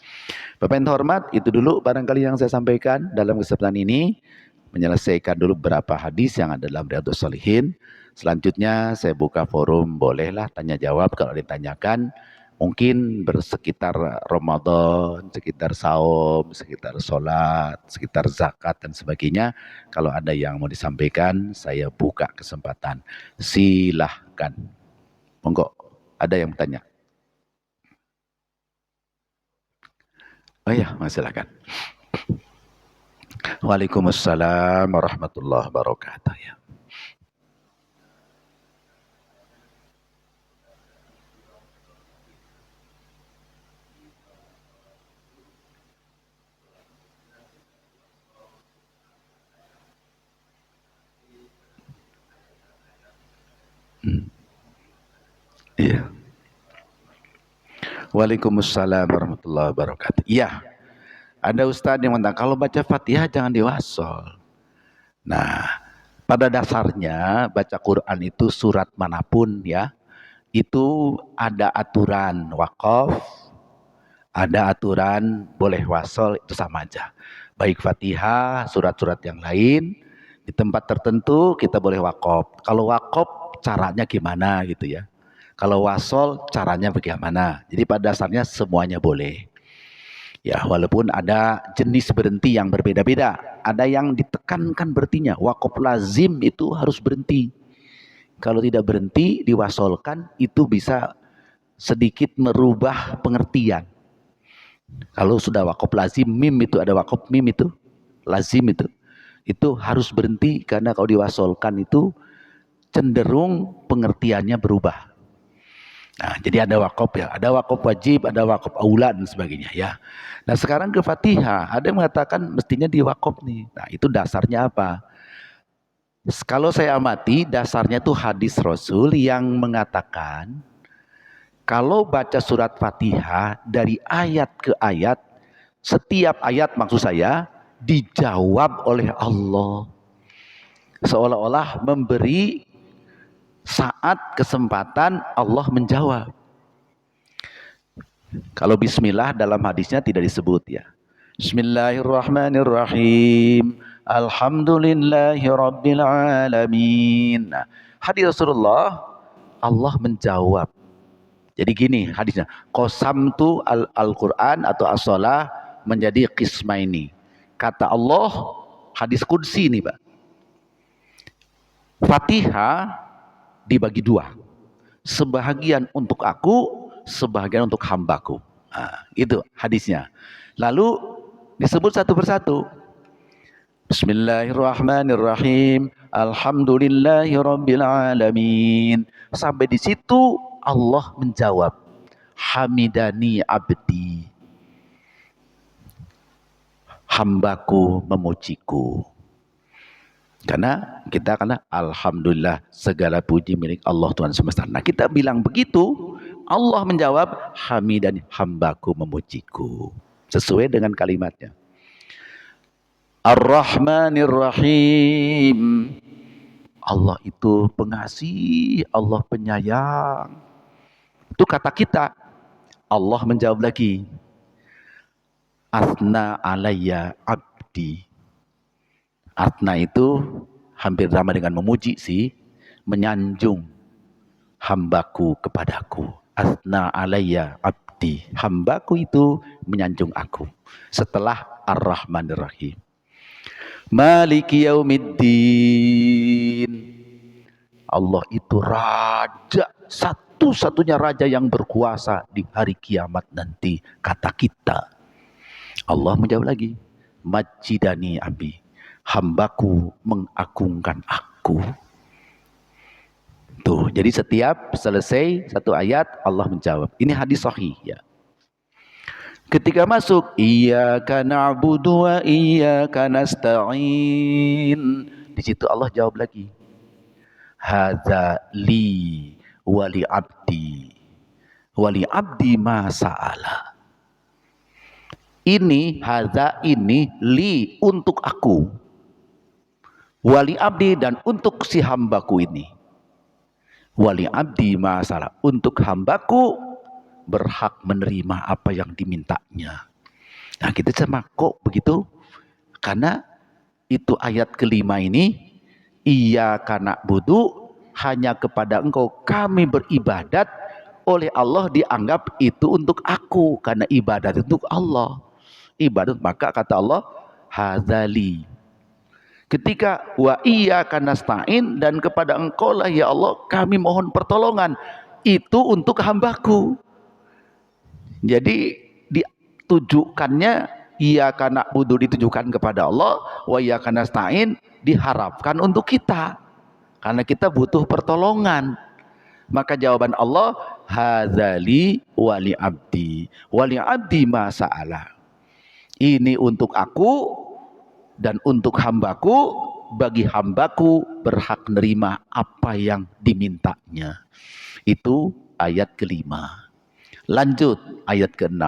Bapak yang terhormat, itu dulu barangkali yang saya sampaikan dalam kesempatan ini, menyelesaikan dulu beberapa hadis yang ada dalam Riyadhus Shalihin. Selanjutnya saya buka forum, bolehlah tanya jawab kalau ditanyakan. Mungkin bersekitar Ramadan, sekitar saum, sekitar sholat, sekitar zakat dan sebagainya. Kalau ada yang mau disampaikan, saya buka kesempatan. Silahkan. Monggo, ada yang bertanya? Oh iya, silakan. Waalaikumsalam warahmatullahi wabarakatuh. Ya. Iya. Waalaikumsalam warahmatullahi wabarakatuh. Iya. Ada ustadz yang mengatakan kalau baca Fatihah jangan diwasol. Nah, pada dasarnya baca Quran itu surat manapun ya, itu ada aturan wakaf, ada aturan boleh wasol, itu sama aja. Baik Fatihah, surat-surat yang lain, di tempat tertentu kita boleh wakaf. Kalau wakaf caranya gimana gitu ya. Kalau wasol caranya bagaimana. Jadi pada dasarnya semuanya boleh. Ya, walaupun ada jenis berhenti yang berbeda-beda. Ada yang ditekankan berhentinya. Wakaf lazim itu harus berhenti. Kalau tidak berhenti, diwasolkan, itu bisa sedikit merubah pengertian. Kalau sudah wakaf lazim, mim itu ada wakaf mim itu, lazim itu harus berhenti karena kalau diwasolkan itu cenderung pengertiannya berubah. Nah, jadi ada wakaf ya, ada wakaf wajib, ada wakaf aula dan sebagainya ya. Nah, sekarang ke Fatihah, ada yang mengatakan mestinya diwakaf nih. Nah, itu dasarnya apa? Kalau saya amati, dasarnya itu hadis Rasul yang mengatakan kalau baca surat Fatihah dari ayat ke ayat, setiap ayat maksud saya dijawab oleh Allah. Seolah-olah memberi saat kesempatan Allah menjawab. Kalau bismillah dalam hadisnya tidak disebut ya. Bismillahirrahmanirrahim. Alhamdulillahirabbil alamin. Nah, hadis Rasulullah, Allah menjawab. Jadi gini hadisnya, qasamtu al-Quran atau as-shalah menjadi qismaini. Kata Allah, hadis qudsi ini Pak. Fatihah dibagi dua, sebahagian untuk aku, sebahagian untuk hambaku. Nah, itu hadisnya. Lalu disebut satu persatu. Bismillahirrahmanirrahim. Alhamdulillahirabbil alamin. Sampai di situ Allah menjawab. hamidani abdi, hambaku memujiku. Karena alhamdulillah segala puji milik Allah Tuhan semesta. Nah, kita bilang begitu, Allah menjawab hamidani, hambaku memujiku. Sesuai dengan kalimatnya. Ar-Rahmanir Rahim. Allah itu pengasih, Allah penyayang. Itu kata kita. Allah menjawab lagi. Asna alayya abdi. Asna itu hampir sama dengan memuji sih. Menyanjung hambaku kepadaku. Asna alayya abdi. Hambaku itu menyanjung aku. Setelah Ar-Rahmanir Rahim. Maliki yaumiddin. Allah itu raja, satu-satunya raja yang berkuasa di hari kiamat nanti. Kata kita. Allah menjawab lagi. Majidani abi. Hambaku mengagungkan aku. Tuh, jadi setiap selesai satu ayat Allah menjawab. Ini hadis sahih ya. Ketika masuk iyyaka na'budu wa iyyaka nasta'in, di situ Allah jawab lagi. Hadza li wa li abdi ma sa'ala. Ini hadza, ini li, untuk aku, wali abdi, dan untuk si hambaku ini. Wali abdi ma sa'ala, untuk hambaku berhak menerima apa yang dimintanya. Nah, kita sama kok begitu? Karena itu ayat kelima ini, iyyaka na'budu, hanya kepada engkau kami beribadat. Oleh Allah dianggap itu untuk aku, karena ibadat untuk Allah. Ibadat, maka kata Allah, hadzali. Ketika wa iyyaka nasta'in, dan kepada engkau lah ya Allah kami mohon pertolongan, itu untuk hambaku. Jadi ditujukannya iyyaka na'budu ditujukan kepada Allah, wa iyyaka nasta'in diharapkan untuk kita. Karena kita butuh pertolongan. Maka jawaban Allah, hadzali wali abdi. Wali abdi ma sa'ala. Ini untuk aku dan untuk hambaku, bagi hambaku berhak menerima apa yang dimintanya. Itu ayat kelima. Lanjut ayat ke-6.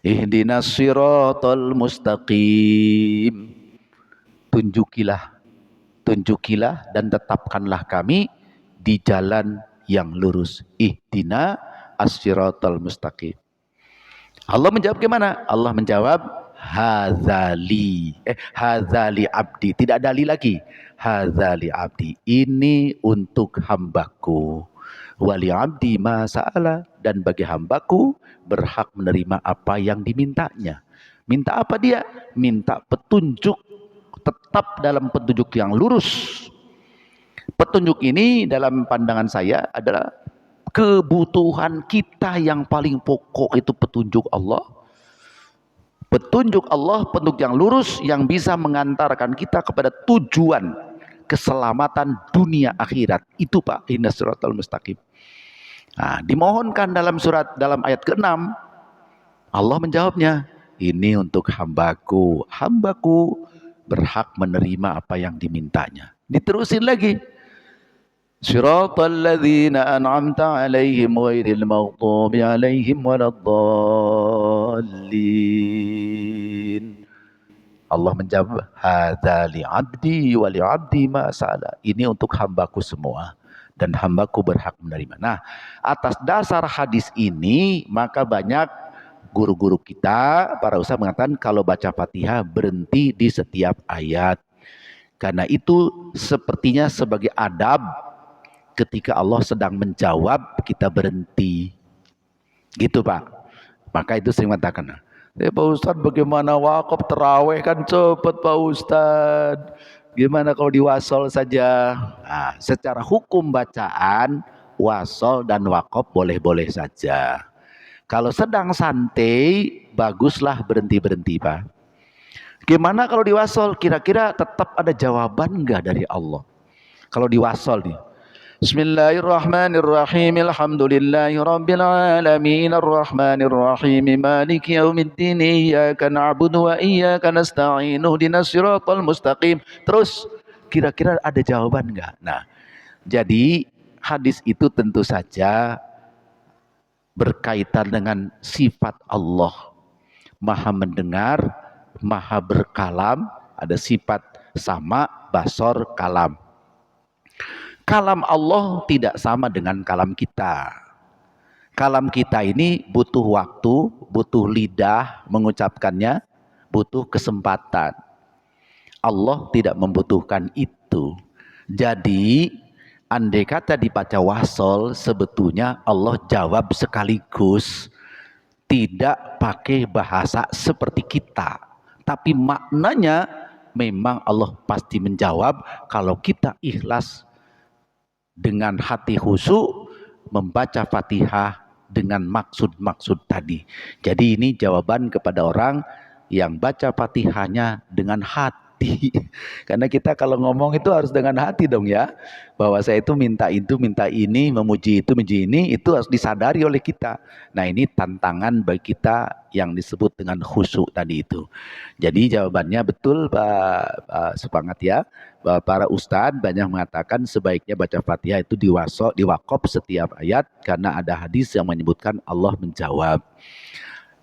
Ihdinas siratal mustaqim. Tunjukilah dan tetapkanlah kami di jalan yang lurus. Ihdina as-siratal mustaqim. Allah menjawab gimana? Allah menjawab hadzali abdi. Tidak ada li lagi. Hadzali abdi. Ini untuk hambaku. Wali abdi ma sa'ala, dan bagi hambaku berhak menerima apa yang dimintanya. Minta apa dia? Minta petunjuk, tetap dalam petunjuk yang lurus. Petunjuk ini dalam pandangan saya adalah kebutuhan kita yang paling pokok, itu petunjuk Allah. Petunjuk Allah, petunjuk yang lurus yang bisa mengantarkan kita kepada tujuan keselamatan dunia akhirat. Itu Pak, ihdinas siratal mustaqim. Nah, dimohonkan dalam ayat ke-6, Allah menjawabnya, ini untuk hambaku. Hambaku berhak menerima apa yang dimintanya. Diterusin lagi. Siratal ladzina an'amta 'alaihim ghairil maghdubi 'alaihim waladdallin. Allah menjawab, hadza li 'abdi wa li 'abdi ma sa'ala. Ini untuk hambaku semua dan hambaku berhak menerima. Nah, atas dasar hadis ini maka banyak guru-guru kita, para ustaz mengatakan kalau baca Fatihah berhenti di setiap ayat. Karena itu sepertinya sebagai adab ketika Allah sedang menjawab kita berhenti. Gitu Pak. Maka itu sering mengatakan, Pak Ustadz bagaimana wakaf terawih kan cepet Pak Ustadz. Gimana kalau diwasol saja? Nah, secara hukum bacaan, wasol dan wakaf boleh-boleh saja. Kalau sedang santai, baguslah berhenti-berhenti Pak. Gimana kalau diwasol? Kira-kira tetap ada jawaban enggak dari Allah? Kalau diwasol nih, Bismillahirrahmanirrahim. Alhamdulillahirabbil alamin arrahmanir rahim maliki yaumiddin iyyaka na'budu wa iyyaka nasta'in ihdinas siratal mustaqim. Terus kira-kira ada jawaban enggak? Nah, jadi hadis itu tentu saja berkaitan dengan sifat Allah. Maha mendengar, maha berkalam, ada sifat sama, basor, kalam. Kalam Allah tidak sama dengan kalam kita. Kalam kita ini butuh waktu, butuh lidah mengucapkannya, butuh kesempatan. Allah tidak membutuhkan itu. Jadi, andai kata dibaca wasol, sebetulnya Allah jawab sekaligus. Tidak pakai bahasa seperti kita. Tapi maknanya memang Allah pasti menjawab kalau kita ikhlas dengan hati khusyuk membaca Fatihah dengan maksud-maksud tadi. Jadi ini jawaban kepada orang yang baca Fatihahnya dengan hati. Karena kita kalau ngomong itu harus dengan hati dong ya. Bahwa saya itu, minta ini, memuji itu, memuji ini, itu harus disadari oleh kita. Nah ini tantangan bagi kita yang disebut dengan khusyuk tadi itu. Jadi jawabannya betul Pak Semangat ya. Para ustadz banyak mengatakan sebaiknya baca Fatihah itu diwakop setiap ayat karena ada hadis yang menyebutkan Allah menjawab.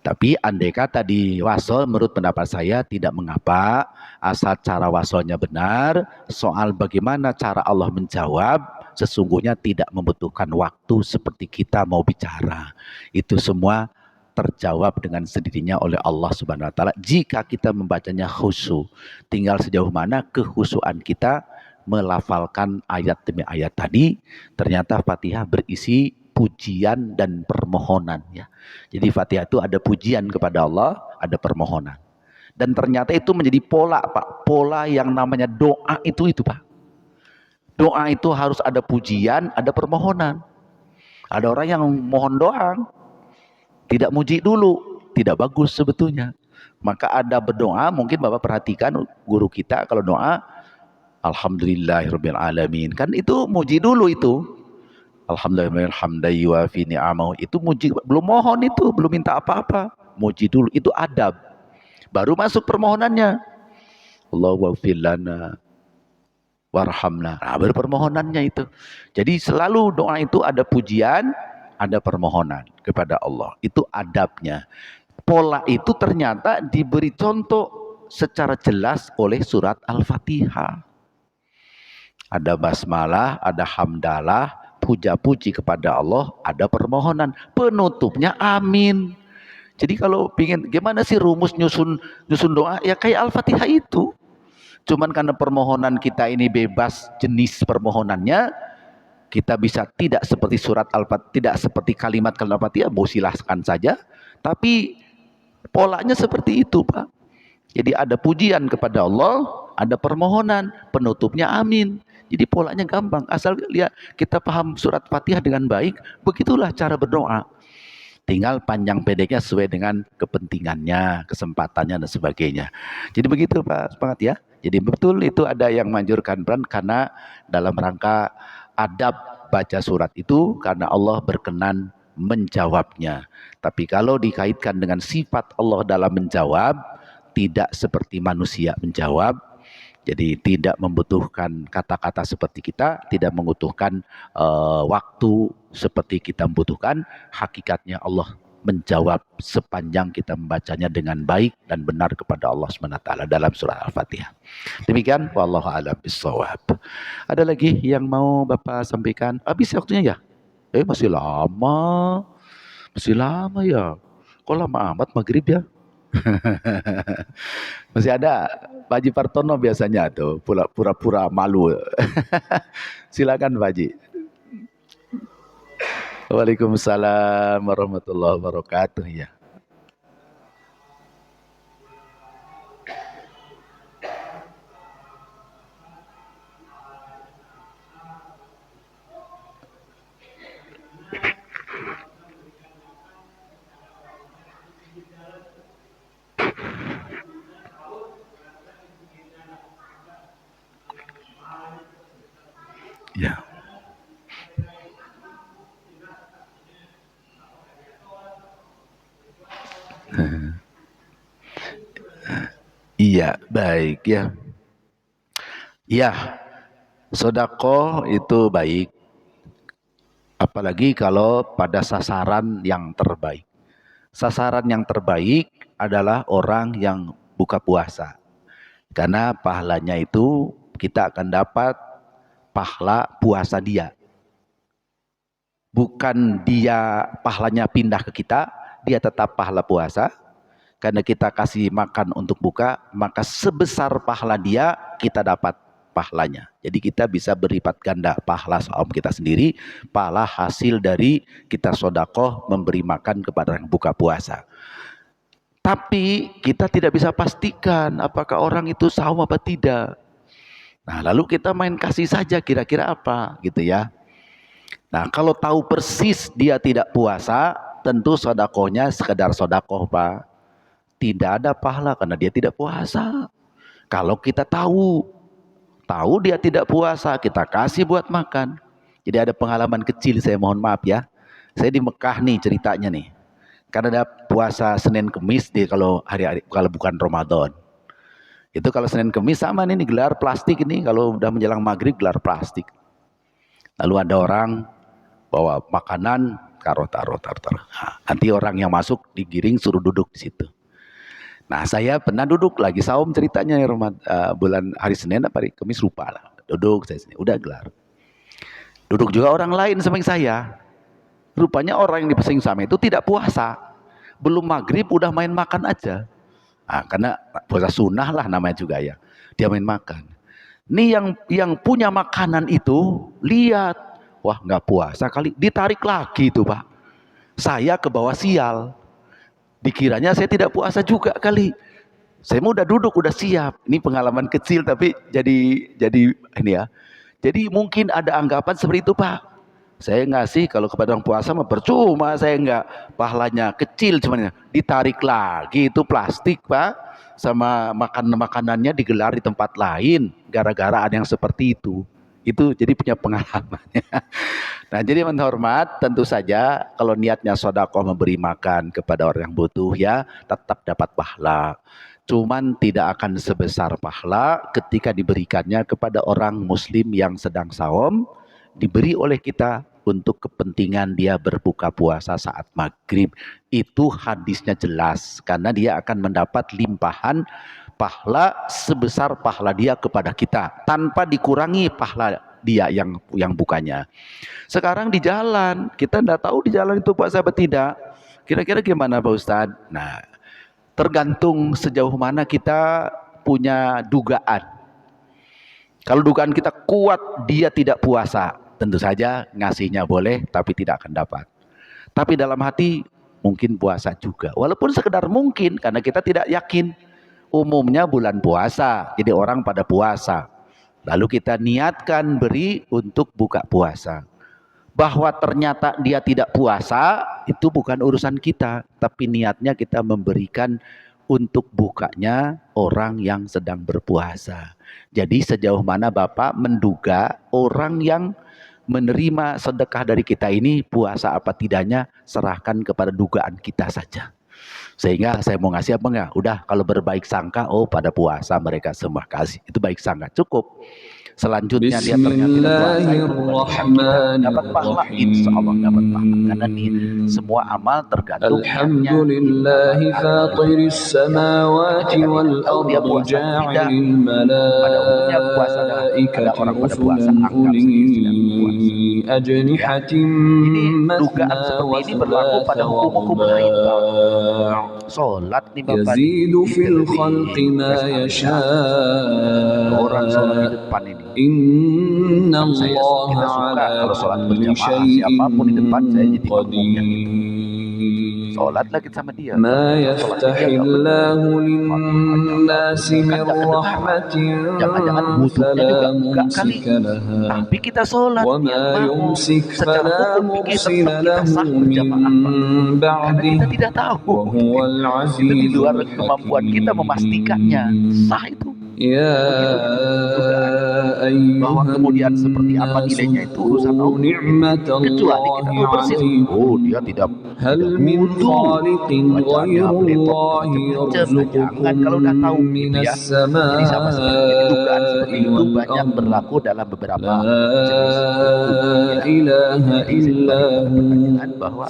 Tapi andai kata di wasol, menurut pendapat saya tidak mengapa asal cara wasolnya benar. Soal bagaimana cara Allah menjawab sesungguhnya tidak membutuhkan waktu seperti kita mau bicara. Itu semua terjawab dengan sendirinya oleh Allah Subhanahu wa taala jika kita membacanya khusyuk. Tinggal sejauh mana kekhusyukan kita melafalkan ayat demi ayat tadi. Ternyata Fatihah berisi pujian dan permohonan ya. Jadi Fatihah itu ada pujian kepada Allah, ada permohonan. Dan ternyata itu menjadi pola, Pak. Pola yang namanya doa itu Pak. Doa itu harus ada pujian, ada permohonan. Ada orang yang mohon doang, tidak muji dulu, tidak bagus sebetulnya. Maka ada berdoa, mungkin Bapak perhatikan guru kita kalau doa Alhamdulillahirabbil alamin. Kan itu muji dulu itu. Alhamdulillah itu muji, belum mohon itu, belum minta apa-apa. Muji dulu, itu adab. Baru masuk permohonannya. Allahu waghfir lana warhamna. Nah, baru permohonannya itu. Jadi selalu doa itu ada pujian, ada permohonan kepada Allah. Itu adabnya. Pola itu ternyata diberi contoh secara jelas oleh surat Al-Fatihah. Ada basmalah, ada hamdalah, puja-puji kepada Allah, ada permohonan, penutupnya amin. Jadi kalau pingin gimana sih rumus nyusun doa, ya kayak Al-Fatihah itu. Cuman karena permohonan kita ini bebas jenis permohonannya, kita bisa tidak seperti surat Al-Fatihah, tidak seperti kalimat Al-Fatihah, silahkan saja. Tapi polanya seperti itu, Pak. Jadi ada pujian kepada Allah, ada permohonan, penutupnya amin. Jadi polanya gampang, asal lihat kita paham surat Fatihah dengan baik, begitulah cara berdoa. Tinggal panjang pendeknya sesuai dengan kepentingannya, kesempatannya dan sebagainya. Jadi begitu Pak Semangat ya. Jadi betul itu ada yang manjurkan peran karena dalam rangka adab baca surat itu karena Allah berkenan menjawabnya. Tapi kalau dikaitkan dengan sifat Allah dalam menjawab, tidak seperti manusia menjawab. Jadi tidak membutuhkan kata-kata seperti kita, tidak membutuhkan waktu seperti kita membutuhkan. Hakikatnya Allah menjawab sepanjang kita membacanya dengan baik dan benar kepada Allah SWT dalam surah Al-Fatihah. Demikian, wallahu a'lam bishawab. Ada lagi yang mau Bapak sampaikan? Habis waktunya ya? Masih lama. Masih lama ya. Kok lama amat maghrib ya? Masih ada Pak Haji Partono biasanya tuh pura-pura malu. Silakan Pak Haji. Waalaikumsalam warahmatullahi wabarakatuh ya. Ya. Iya, baik ya. Ya, sedekah itu baik. Apalagi kalau pada sasaran yang terbaik. Sasaran yang terbaik adalah orang yang buka puasa. Karena pahalanya itu kita akan dapat pahala puasa dia. Bukan dia pahalanya pindah ke kita, dia tetap pahala puasa. Karena kita kasih makan untuk buka, maka sebesar pahala dia kita dapat pahalanya. Jadi kita bisa berlipat ganda pahala saum kita sendiri, pahala hasil dari kita sedekah memberi makan kepada yang buka puasa. Tapi kita tidak bisa pastikan apakah orang itu saum apa tidak. Nah, lalu kita main kasih saja kira-kira apa gitu ya. Nah, kalau tahu persis dia tidak puasa, tentu sedekahnya sekedar sedekah, Pak. Tidak ada pahala karena dia tidak puasa. Kalau kita tahu dia tidak puasa, kita kasih buat makan. Jadi ada pengalaman kecil, saya mohon maaf ya. Saya di Mekah nih ceritanya nih. Karena ada puasa Senin Kemis kalau hari-hari kalau bukan Ramadan. Itu kalau Senin Kemis sama nih gelar plastik ini, kalau udah menjelang maghrib gelar plastik. Lalu ada orang bawa makanan, taruh. Nanti orang yang masuk digiring suruh duduk di situ. Nah, saya pernah duduk lagi saum ceritanya bulan hari Senin apa hari Kamis lupa lah. Duduk saya sini, udah gelar. Duduk juga orang lain samping saya. Rupanya orang yang dipesing sama itu tidak puasa. Belum maghrib udah main makan aja. Nah, karena puasa sunnah lah namanya juga ya. Dia main makan. Nih yang punya makanan itu lihat, wah nggak puasa kali, ditarik lagi itu Pak. Saya ke bawah sial. Dikiranya saya tidak puasa juga kali. Saya mau udah duduk, udah siap. Ini pengalaman kecil tapi jadi ini ya. Jadi mungkin ada anggapan seperti itu Pak. Saya ngasih kalau kepada orang puasa mah percuma, saya enggak, pahalanya kecil cuman ditarik lagi itu plastik Pak, sama makanannya digelar di tempat lain gara-gara ada yang seperti itu. Itu jadi punya pengalamannya. Nah, jadi menghormat tentu saja kalau niatnya sedekah memberi makan kepada orang yang butuh ya tetap dapat pahala. Cuman tidak akan sebesar pahala ketika diberikannya kepada orang muslim yang sedang saum, diberi oleh kita untuk kepentingan dia berbuka puasa saat maghrib. Itu hadisnya jelas karena dia akan mendapat limpahan pahala sebesar pahala dia kepada kita tanpa dikurangi pahala dia yang bukanya. Sekarang di jalan kita tidak tahu di jalan itu puasa atau tidak. Kira-kira gimana Pak Ustadz? Nah, tergantung sejauh mana kita punya dugaan. Kalau dugaan kita kuat dia tidak puasa, tentu saja ngasihnya boleh tapi tidak akan dapat. Tapi dalam hati mungkin puasa juga, walaupun sekedar mungkin karena kita tidak yakin. Umumnya bulan puasa, jadi orang pada puasa. Lalu kita niatkan beri untuk buka puasa. Bahwa ternyata dia tidak puasa, itu bukan urusan kita. Tapi niatnya kita memberikan untuk bukanya orang yang sedang berpuasa. Jadi sejauh mana Bapak menduga orang yang menerima sedekah dari kita ini puasa apa tidaknya, serahkan kepada dugaan kita saja. Sehingga saya mau ngasih apa enggak? Udah kalau berbaik sangka, oh pada puasa mereka semua kasih. Itu baik sangka, cukup. Selanjutnya dia ternyata tidak puasa, dapat pahala, insya Allah dapat pahala. Karena semua amal tergantung Alhamdulillahi fatiris samawati wal ardi ja'ilil malaikati rusulan uli ajnihatin masna wa thulatha wa ruba'. Sholat yazidu fil khalqi ma yasha'. Orang sholat di depan ini. Inna Allah ala kulli syai'in qadir. Sholat lagi sama dia. Ma yaftahillahu lin-nasi min rahmatin fala mumsika laha tapi kita sholat wa ma yumsik fala mursila lahu min ba'dih kita tidak tahu. wa huwal Itu di luar azizul kemampuan kita memastikannya. hakim. Sah itu. يا bahwa أيها kemudian seperti apa الناس nilainya itu urusan اذكروا Allah. نعمة Kecuali kita الله tahu persis, oh عليكم dia tidak هل من wudu, خالق wajahnya غير meletot الله macam-macam. Nah, jangan يرزقكم kalau udah tahu من gitu ya. Jadi sama seperti jadi dugaan seperti السماء itu banyak والأرض berlaku dalam beberapa لا jenis hukum ya. إله Jadi saya إلا kembali kepada هو pertanyaan bahwa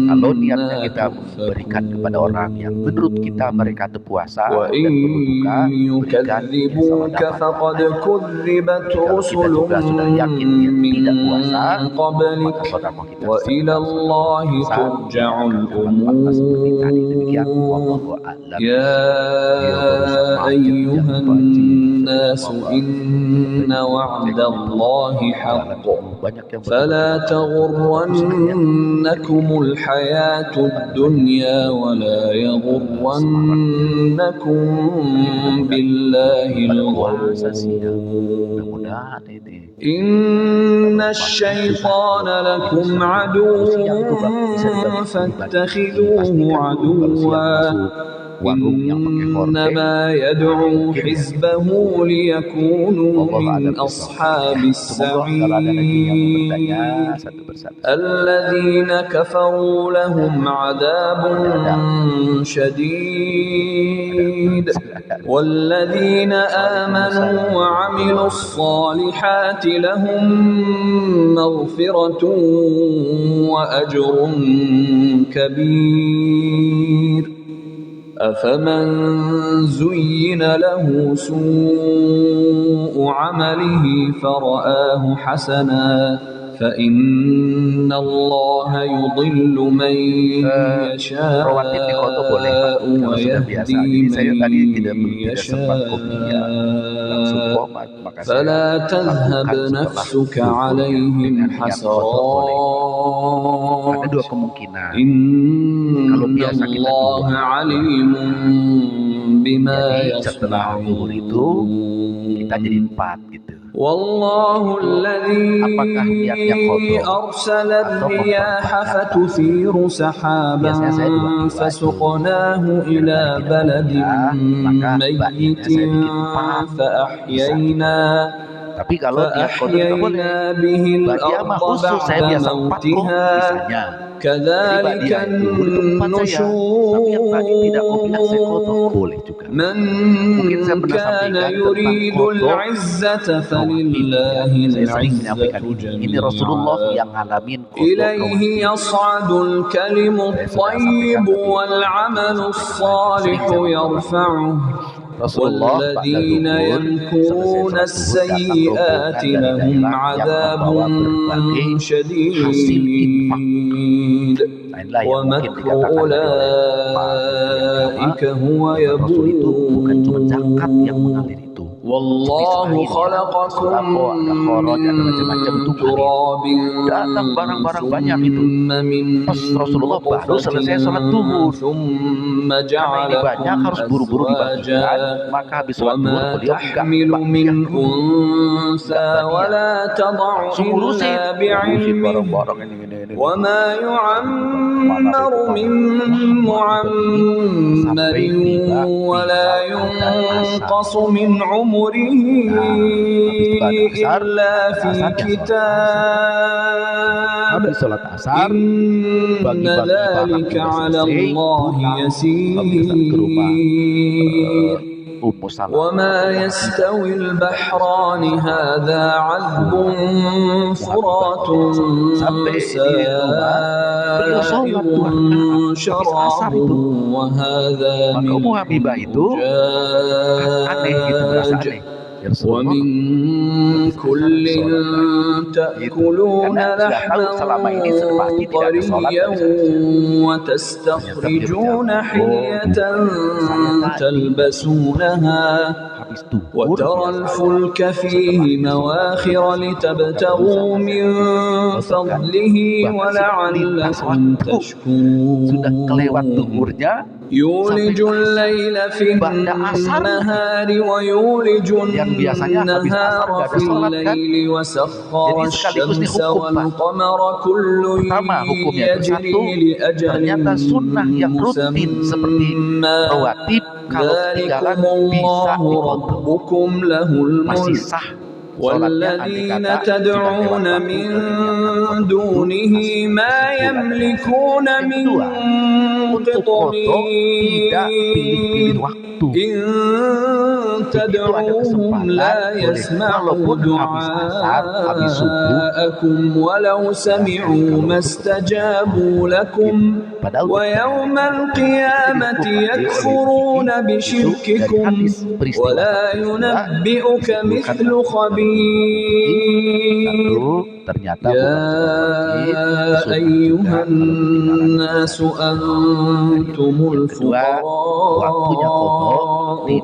kalau niatnya فأنا kita memberikan kepada orang yang menurut kita mereka itu puasa وإن dan berbuka, berikan ya sama يكذبوك dapat فقد pahalanya. كذبت Kalau kita رسل juga sudah yakin dia tidak puasa, من قبلك maka saudara kita وإلى sedang الله ترجع seperti tadi. Demikian wallahu الأمور a'lam. يا أيها الناس إن وعد الله حق فلا تغرنكم الحياة الدنيا ولا يغرنكم بالله الغرور إن الشيطان لكم عدو فاتخذوه عدوا إنما يدعو حزبه ليكونوا من أصحاب السعير الذين كفروا لهم عذاب شديد والذين آمنوا وعملوا الصالحات لهم مغفرة وأجر كبير أفمن زين له سوء عمله فرآه حسنا فإن الله يضل من يشاء ويهدي من يشاء فلا تذهب نفسك عليهم حسرات إن الله عليم بما يصنعون والله الذي أرسل الرياح فتثير سحابا فسقناه إلى بلد ميت فأحيينا به الأرض بعد موتها كذلك النشور من كان يريد العزة فلله العزة جميعا إليه يصعد الكلم الطيب والعمل الصالح يرفعه والذين يمكرون السيئات لهم عذاب شديد ومكر أولئك هو يبور والله خلقكم من تراب ثم من نطفة ثم جعلكم أزواجا وما تحمل من أنثى ولا تضع إلا بعلمه وما يعمر من معمر ولا ينقص من عمره إلا في كتاب إن ذلك على الله يسير وما يستوي البحران هذا عذب فرات سائغ شرابه وهذا ملح أجاج ومن كل تأكلون لحما طريا وتستخرجون حلية تلبسونها وترى الفلك فيه مواخر لتبتغوا من فضله ولعلكم تشكرون يولج الليل في النهار ويولج النهار في الليل وسخر الشمس والقمر كل يجري لأجل مسمى ذلكم الله ربكم له الملك والذين تدعون من دونه ما يملكون من قطمير إن تدعوهم لا يسمعوا دعاءكم ولو سمعوا ما استجابوا لكم ويوم القيامة يكفرون بشرككم ولا ينبئك مثل خبير يا أيها الناس أنتم الفقراء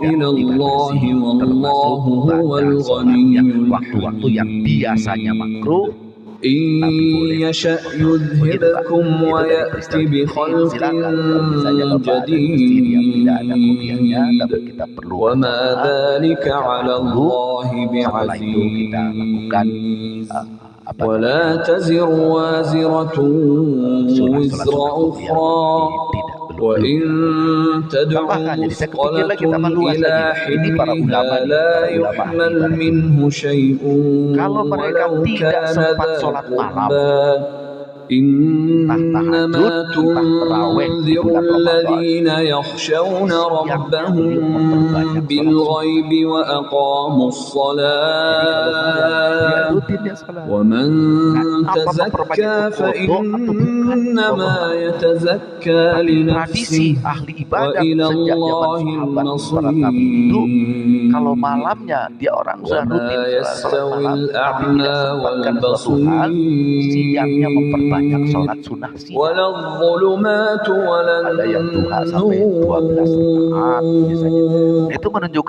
إلى الله والله هو الغني الحميد إن يشأ يذهبكم ويأتي بخلق جديد وما ذلك على الله بعزيز ولا تزر وازرة وزر أخرى وإن تدع مثقلة إلى حملها لا يحمل منه شيء ولو كان ذا قربى إنما تنذر الذين يخشون ربهم بالغيب وأقاموا الصلاة ومن تزكى فإنما يتزكى لنفسه وإلى الله المصير وما يستوي الأعمى والبصير ولا الظلمات ولا النور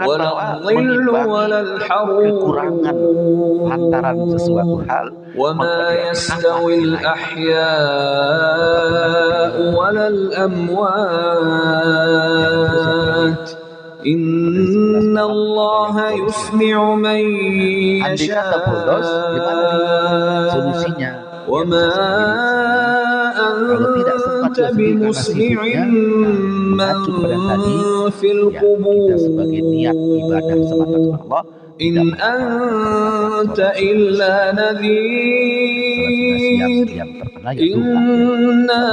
ولا الظل ولا الحرور وما يستوي الأحياء ولا الأموات إن الله يسمع من يشاء وما أنت بمسمع من في القبور إن أنت إلا نذير إنا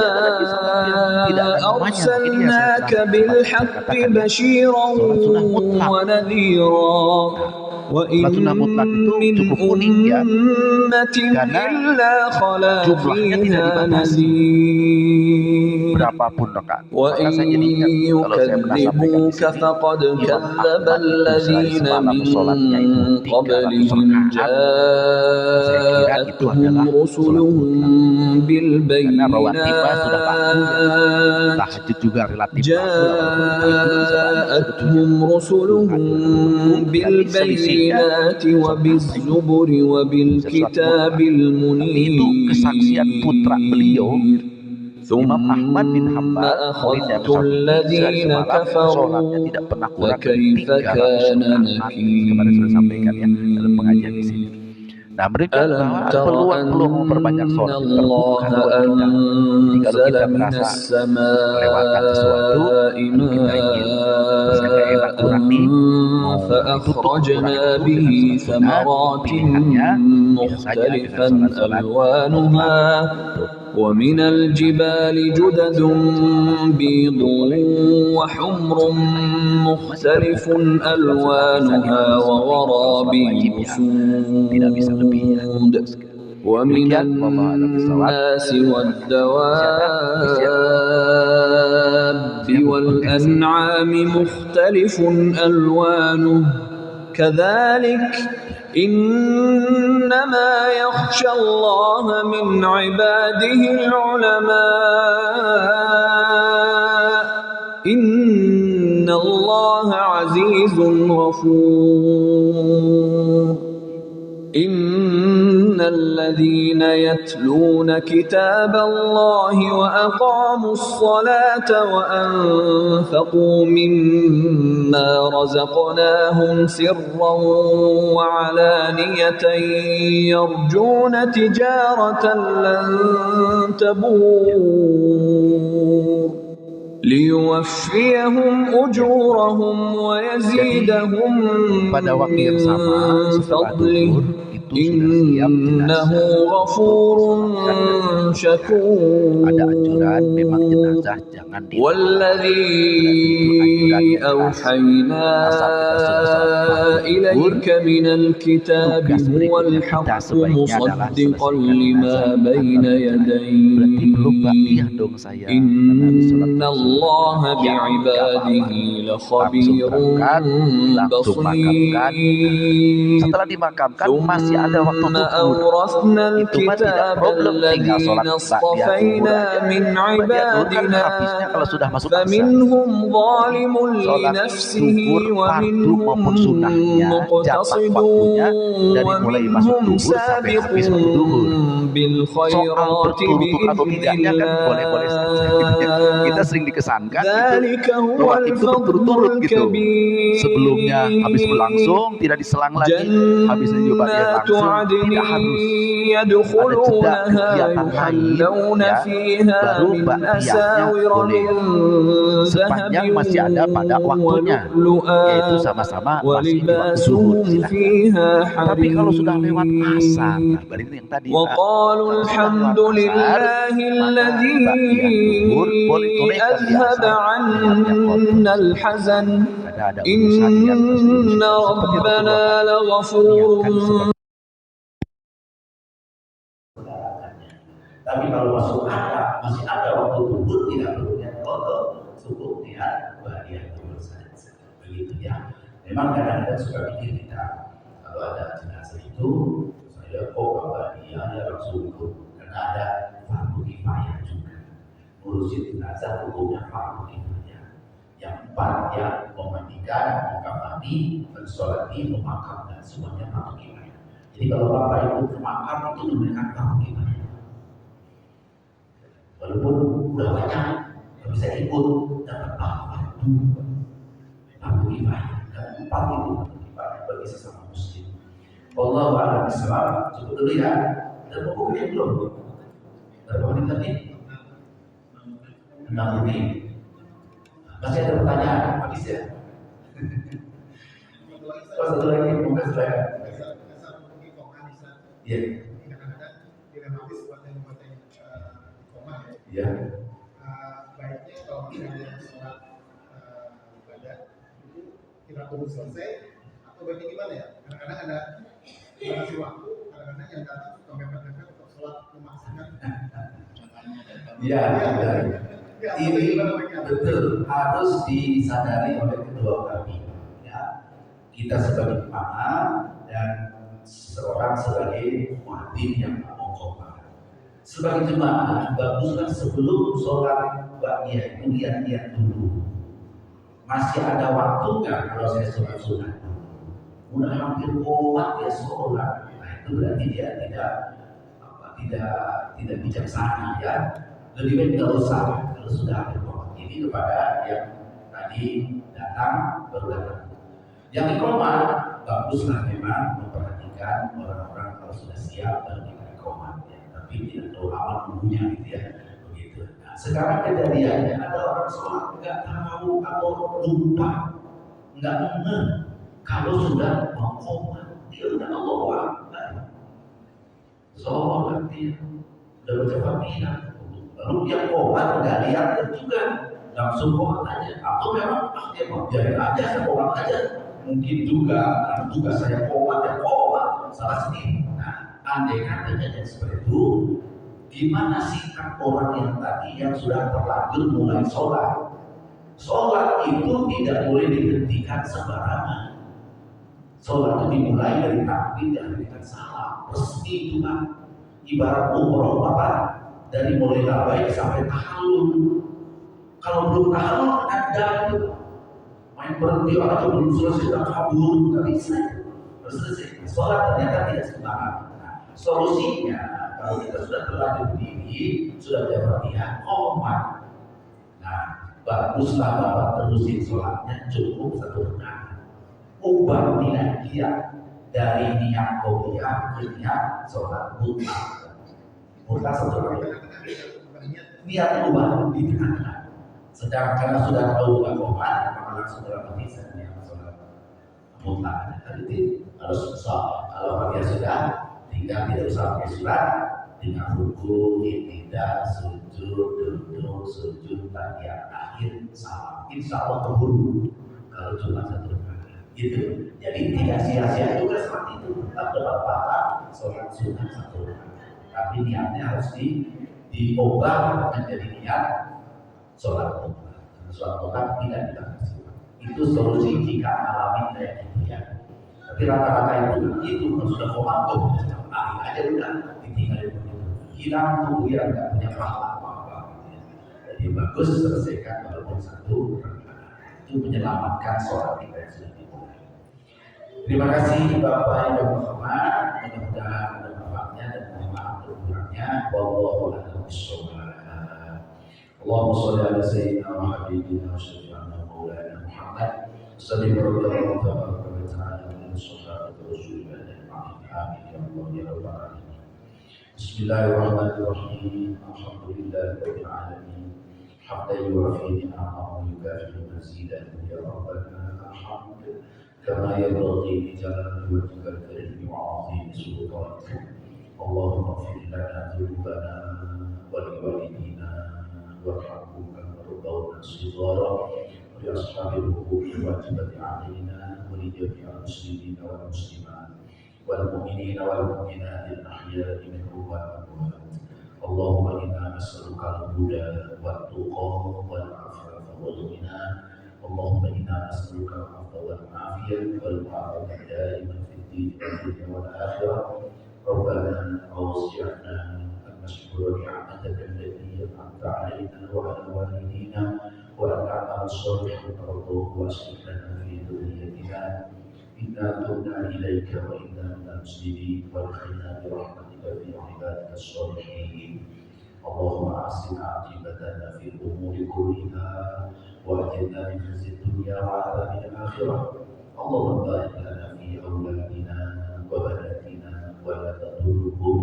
أرسلناك بالحق بشيرا ونذيرا وإن من أمة إلا خلا فيها نذير وإن يكذبوك فقد كذب الذين من قبلهم جاءتهم رسلهم بالبينات وبالزبر وبالكتاب المنير ثم أخذت الذين كفروا وكيف كان نكير ألم تر أن الله أنزل من السماء ماء فأخرجنا به ثمرات مختلفا ألوانها ومن الجبال جدد بيض وحمر مختلف ألوانها وغرابيب سود ومن الناس والدواب والأنعام مختلف ألوانه كذلك إنما يخشى الله من عباده العلماء إن الله عزيز غفور إن الذين يتلون كتاب الله وأقاموا الصلاة وأنفقوا مما رزقناهم سرا وعلانية يرجون تجارة لن تبور ليوفيهم أجورهم ويزيدهم من فضله إنه غفور شكور والذي أوحينا إليك من الكتاب هو الحق مصدقا لما بين يديه إن الله بعباده لخبير بصير Setelah dimakamkan masih ada waktu أورثنا الكتاب الذين اصطفينا من عبادنا فمنهم ظالم لنفسه ومنهم مقتصد ومنهم سابق بالخيرات بإذن الله ذلك هو الفضل الكبير sebelumnya habis berlangsung tidak diselang lagi habisnya juga langsung tidak harus يدخلونها يحلون فيها من أساور من ذهب ولؤلؤا ولباسهم فيها حرير وقالوا الحمد لله الذي أذهب عنا الحزن إن ربنا لغفور. Tapi kalau masih ada waktu tunggu tidak perlu niat kodok, cukup niat bahagia dulu saja. Begitu ya. Memang kadang-kadang suka pikir kita kalau ada jenazah itu saya bahagia ya langsung ikut karena ada fardu kifayah juga. Ngurusin jenazah hukumnya fardu kifayah. Yang 4 ya memandikan, mengkafani, mensolati, memakamkan semuanya fardu kifayah. Jadi kalau bapak ibu ke makam itu menunaikan fardu kifayah. Walaupun udah banyak nggak bisa ikut dapat fardu kifayah dan 4 itu fardu kifayah bagi sesama muslim. Wallahu a'lam bishawab. Cukup dulu ya. Dan bukunya belum. Berapa menit tadi? 6 menit. Masih ada pertanyaan habis ya? Satu lagi mungkin saya. Iya. Ya. Baiknya kalau misalnya sholat ibadah itu kita tunggu selesai atau baiknya gimana ya? Kadang-kadang ada durasi waktu, kadang-kadang yang datang suka mepet-mepet untuk sholat memaksakan. Iya. Ini betul harus disadari oleh kedua kami. Ya. Kita sebagai imam dan seorang sebagai muadzin yang mengkhotbah. Sebagai jemaah, baguslah sebelum sholat ba'diyah itu lihat-lihat dulu. Masih ada waktu nggak kalau saya sholat sunat? Udah hampir kuat dia sholat. Nah itu berarti dia tidak bijaksana ya. Lebih baik nggak usah kalau sudah ada waktu. Ini kepada yang tadi datang baru datang. Yang iqamah baguslah memang memperhatikan orang-orang kalau sudah siap baru kita iqamah. Tapi tidak terlalu lama nunggunya gitu ya, begitu. Nah, sekarang kejadiannya ada orang sholat nggak tahu atau lupa, nggak benar. Kalau sudah mau koma, dia udah Allahu Akbar, sholat dia udah baca Fatihah, lalu dia koma nggak lihat juga, langsung koma aja. Atau memang dia mau biarin aja, saya koma aja. Mungkin juga saya koma, dia koma, salah sendiri. Andai katanya seperti itu, gimana sikap orang yang tadi yang sudah terlanjur mulai sholat? Sholat itu tidak boleh dihentikan sembarangan. Sholat itu dimulai dari takbir dan dihentikan salam. Resmi itu kan ibarat umroh apa? Dari mulai labbaik sampai tahallul. Kalau belum tahallul ada itu main berhenti atau belum selesai sudah kabur, nggak bisa. Harus selesai. Sholat ternyata tidak sembarangan. Solusinya kalau kita sudah terlanjur berdiri, sudah berlatihan komat. Nah, baguslah Bapak terusin sholatnya cukup 1 rakaat. Ubah tidak dia dari niat qobliyah ke niat sholat mutlak. Mutlak 1 rakaat. Niat ubah di tengah-tengah. Sedangkan sudah tahu komat, maka langsung dalam hati saya niat sholat mutlak. Jadi kalau dia sudah tinggal tidak usah pakai surat, tinggal ruku, tidak sujud, duduk, sujud, tahiyat akhir, salam. Insya Allah keburu kalau cuma 1 rakaat. Gitu. Jadi tidak sia-sia juga seperti itu. Tetap dapat pahala sholat sunnah 1 rakaat. Tapi niatnya harus diubah menjadi niat sholat mutlak. Sholat mutlak tidak dibatasi. Itu solusi jika alami kayak gitu ya. Tapi rata-rata itu kalau sudah komando, lari aja udah ditinggalin begitu. Hilang tuh dia nggak punya pahala apa-apa. Jadi bagus selesaikan walaupun 1 rakaat. Itu menyelamatkan sholat kita yang sudah dimulai. Terima kasih Bapak yang berhormat. Mudah-mudahan ada manfaatnya dan mohon maaf kurangnya. Wallahu a'lam bishawab. Allahumma sholli ala sayyidina wa habibina wa syafi'ina maulana Muhammad. Sallallahu alaihi wa sallam. Bismillahirrahmanirrahim. Alhamdulillahirabbil alamin. Hamdan yuwafi ni'amahu wa yukafi mazidahu ya rabbana alhamd kama yanbaghi li jalali wajhikal karim wa 'azimi sultanik. Allahumma ighfir lana dhunubana wa liwalidina warhamhum kama rabbawna shighara. Ya ashabil huquqi wajibati 'alaina wa li jami'il muslimina wal muslimat wal mu'minina wal mu'minat al-ahya'i minhum wal amwat. Allahumma inna nas'aluka al-huda wat tuqa wal 'afafa wal ghina. Allahumma inna nas'aluka al-'afwa wal 'afiyata wal mu'afata da'iman fid din wal dunya wal akhirah. Rabbana awsi'na an nashkura ni'mataka allati an'amta 'alaina wa 'ala walidina wa na'mal shalihan tardahu wa aslih lana fi dhurriyyatina inna tubna ilaika wa inna minal muslimin walkhina birahmatika fi ibadika as-salihin. Allahumma ahsin aqibatana fi umuri kulliha wa ajirna min khizyi dunya wa adzabil akhirah. Allahumma barik lana fi awladina wa banatina wa la tadurruhum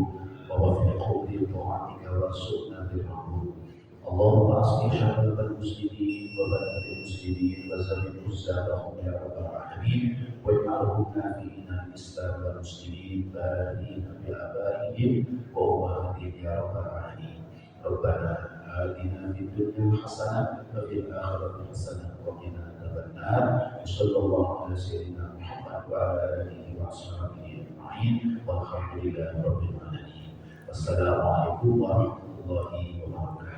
wa waffiqhum li ta'atika warzuqna birrahmah. Allahumma aslih syababal muslimin wa banatil muslimin wa zammil uzzabahum ya rabbal alamin. واجعلهم نافعين للإسلام والمسلمين بارين بآبائهم وأمهاتهم يا رب العالمين. ربنا آتنا في الدنيا حسنة وفي الآخرة حسنة وقنا عذاب النار. وصلى الله على سيدنا محمد وعلى آله وأصحابه أجمعين والحمد لله رب العالمين. والسلام عليكم ورحمة الله وبركاته.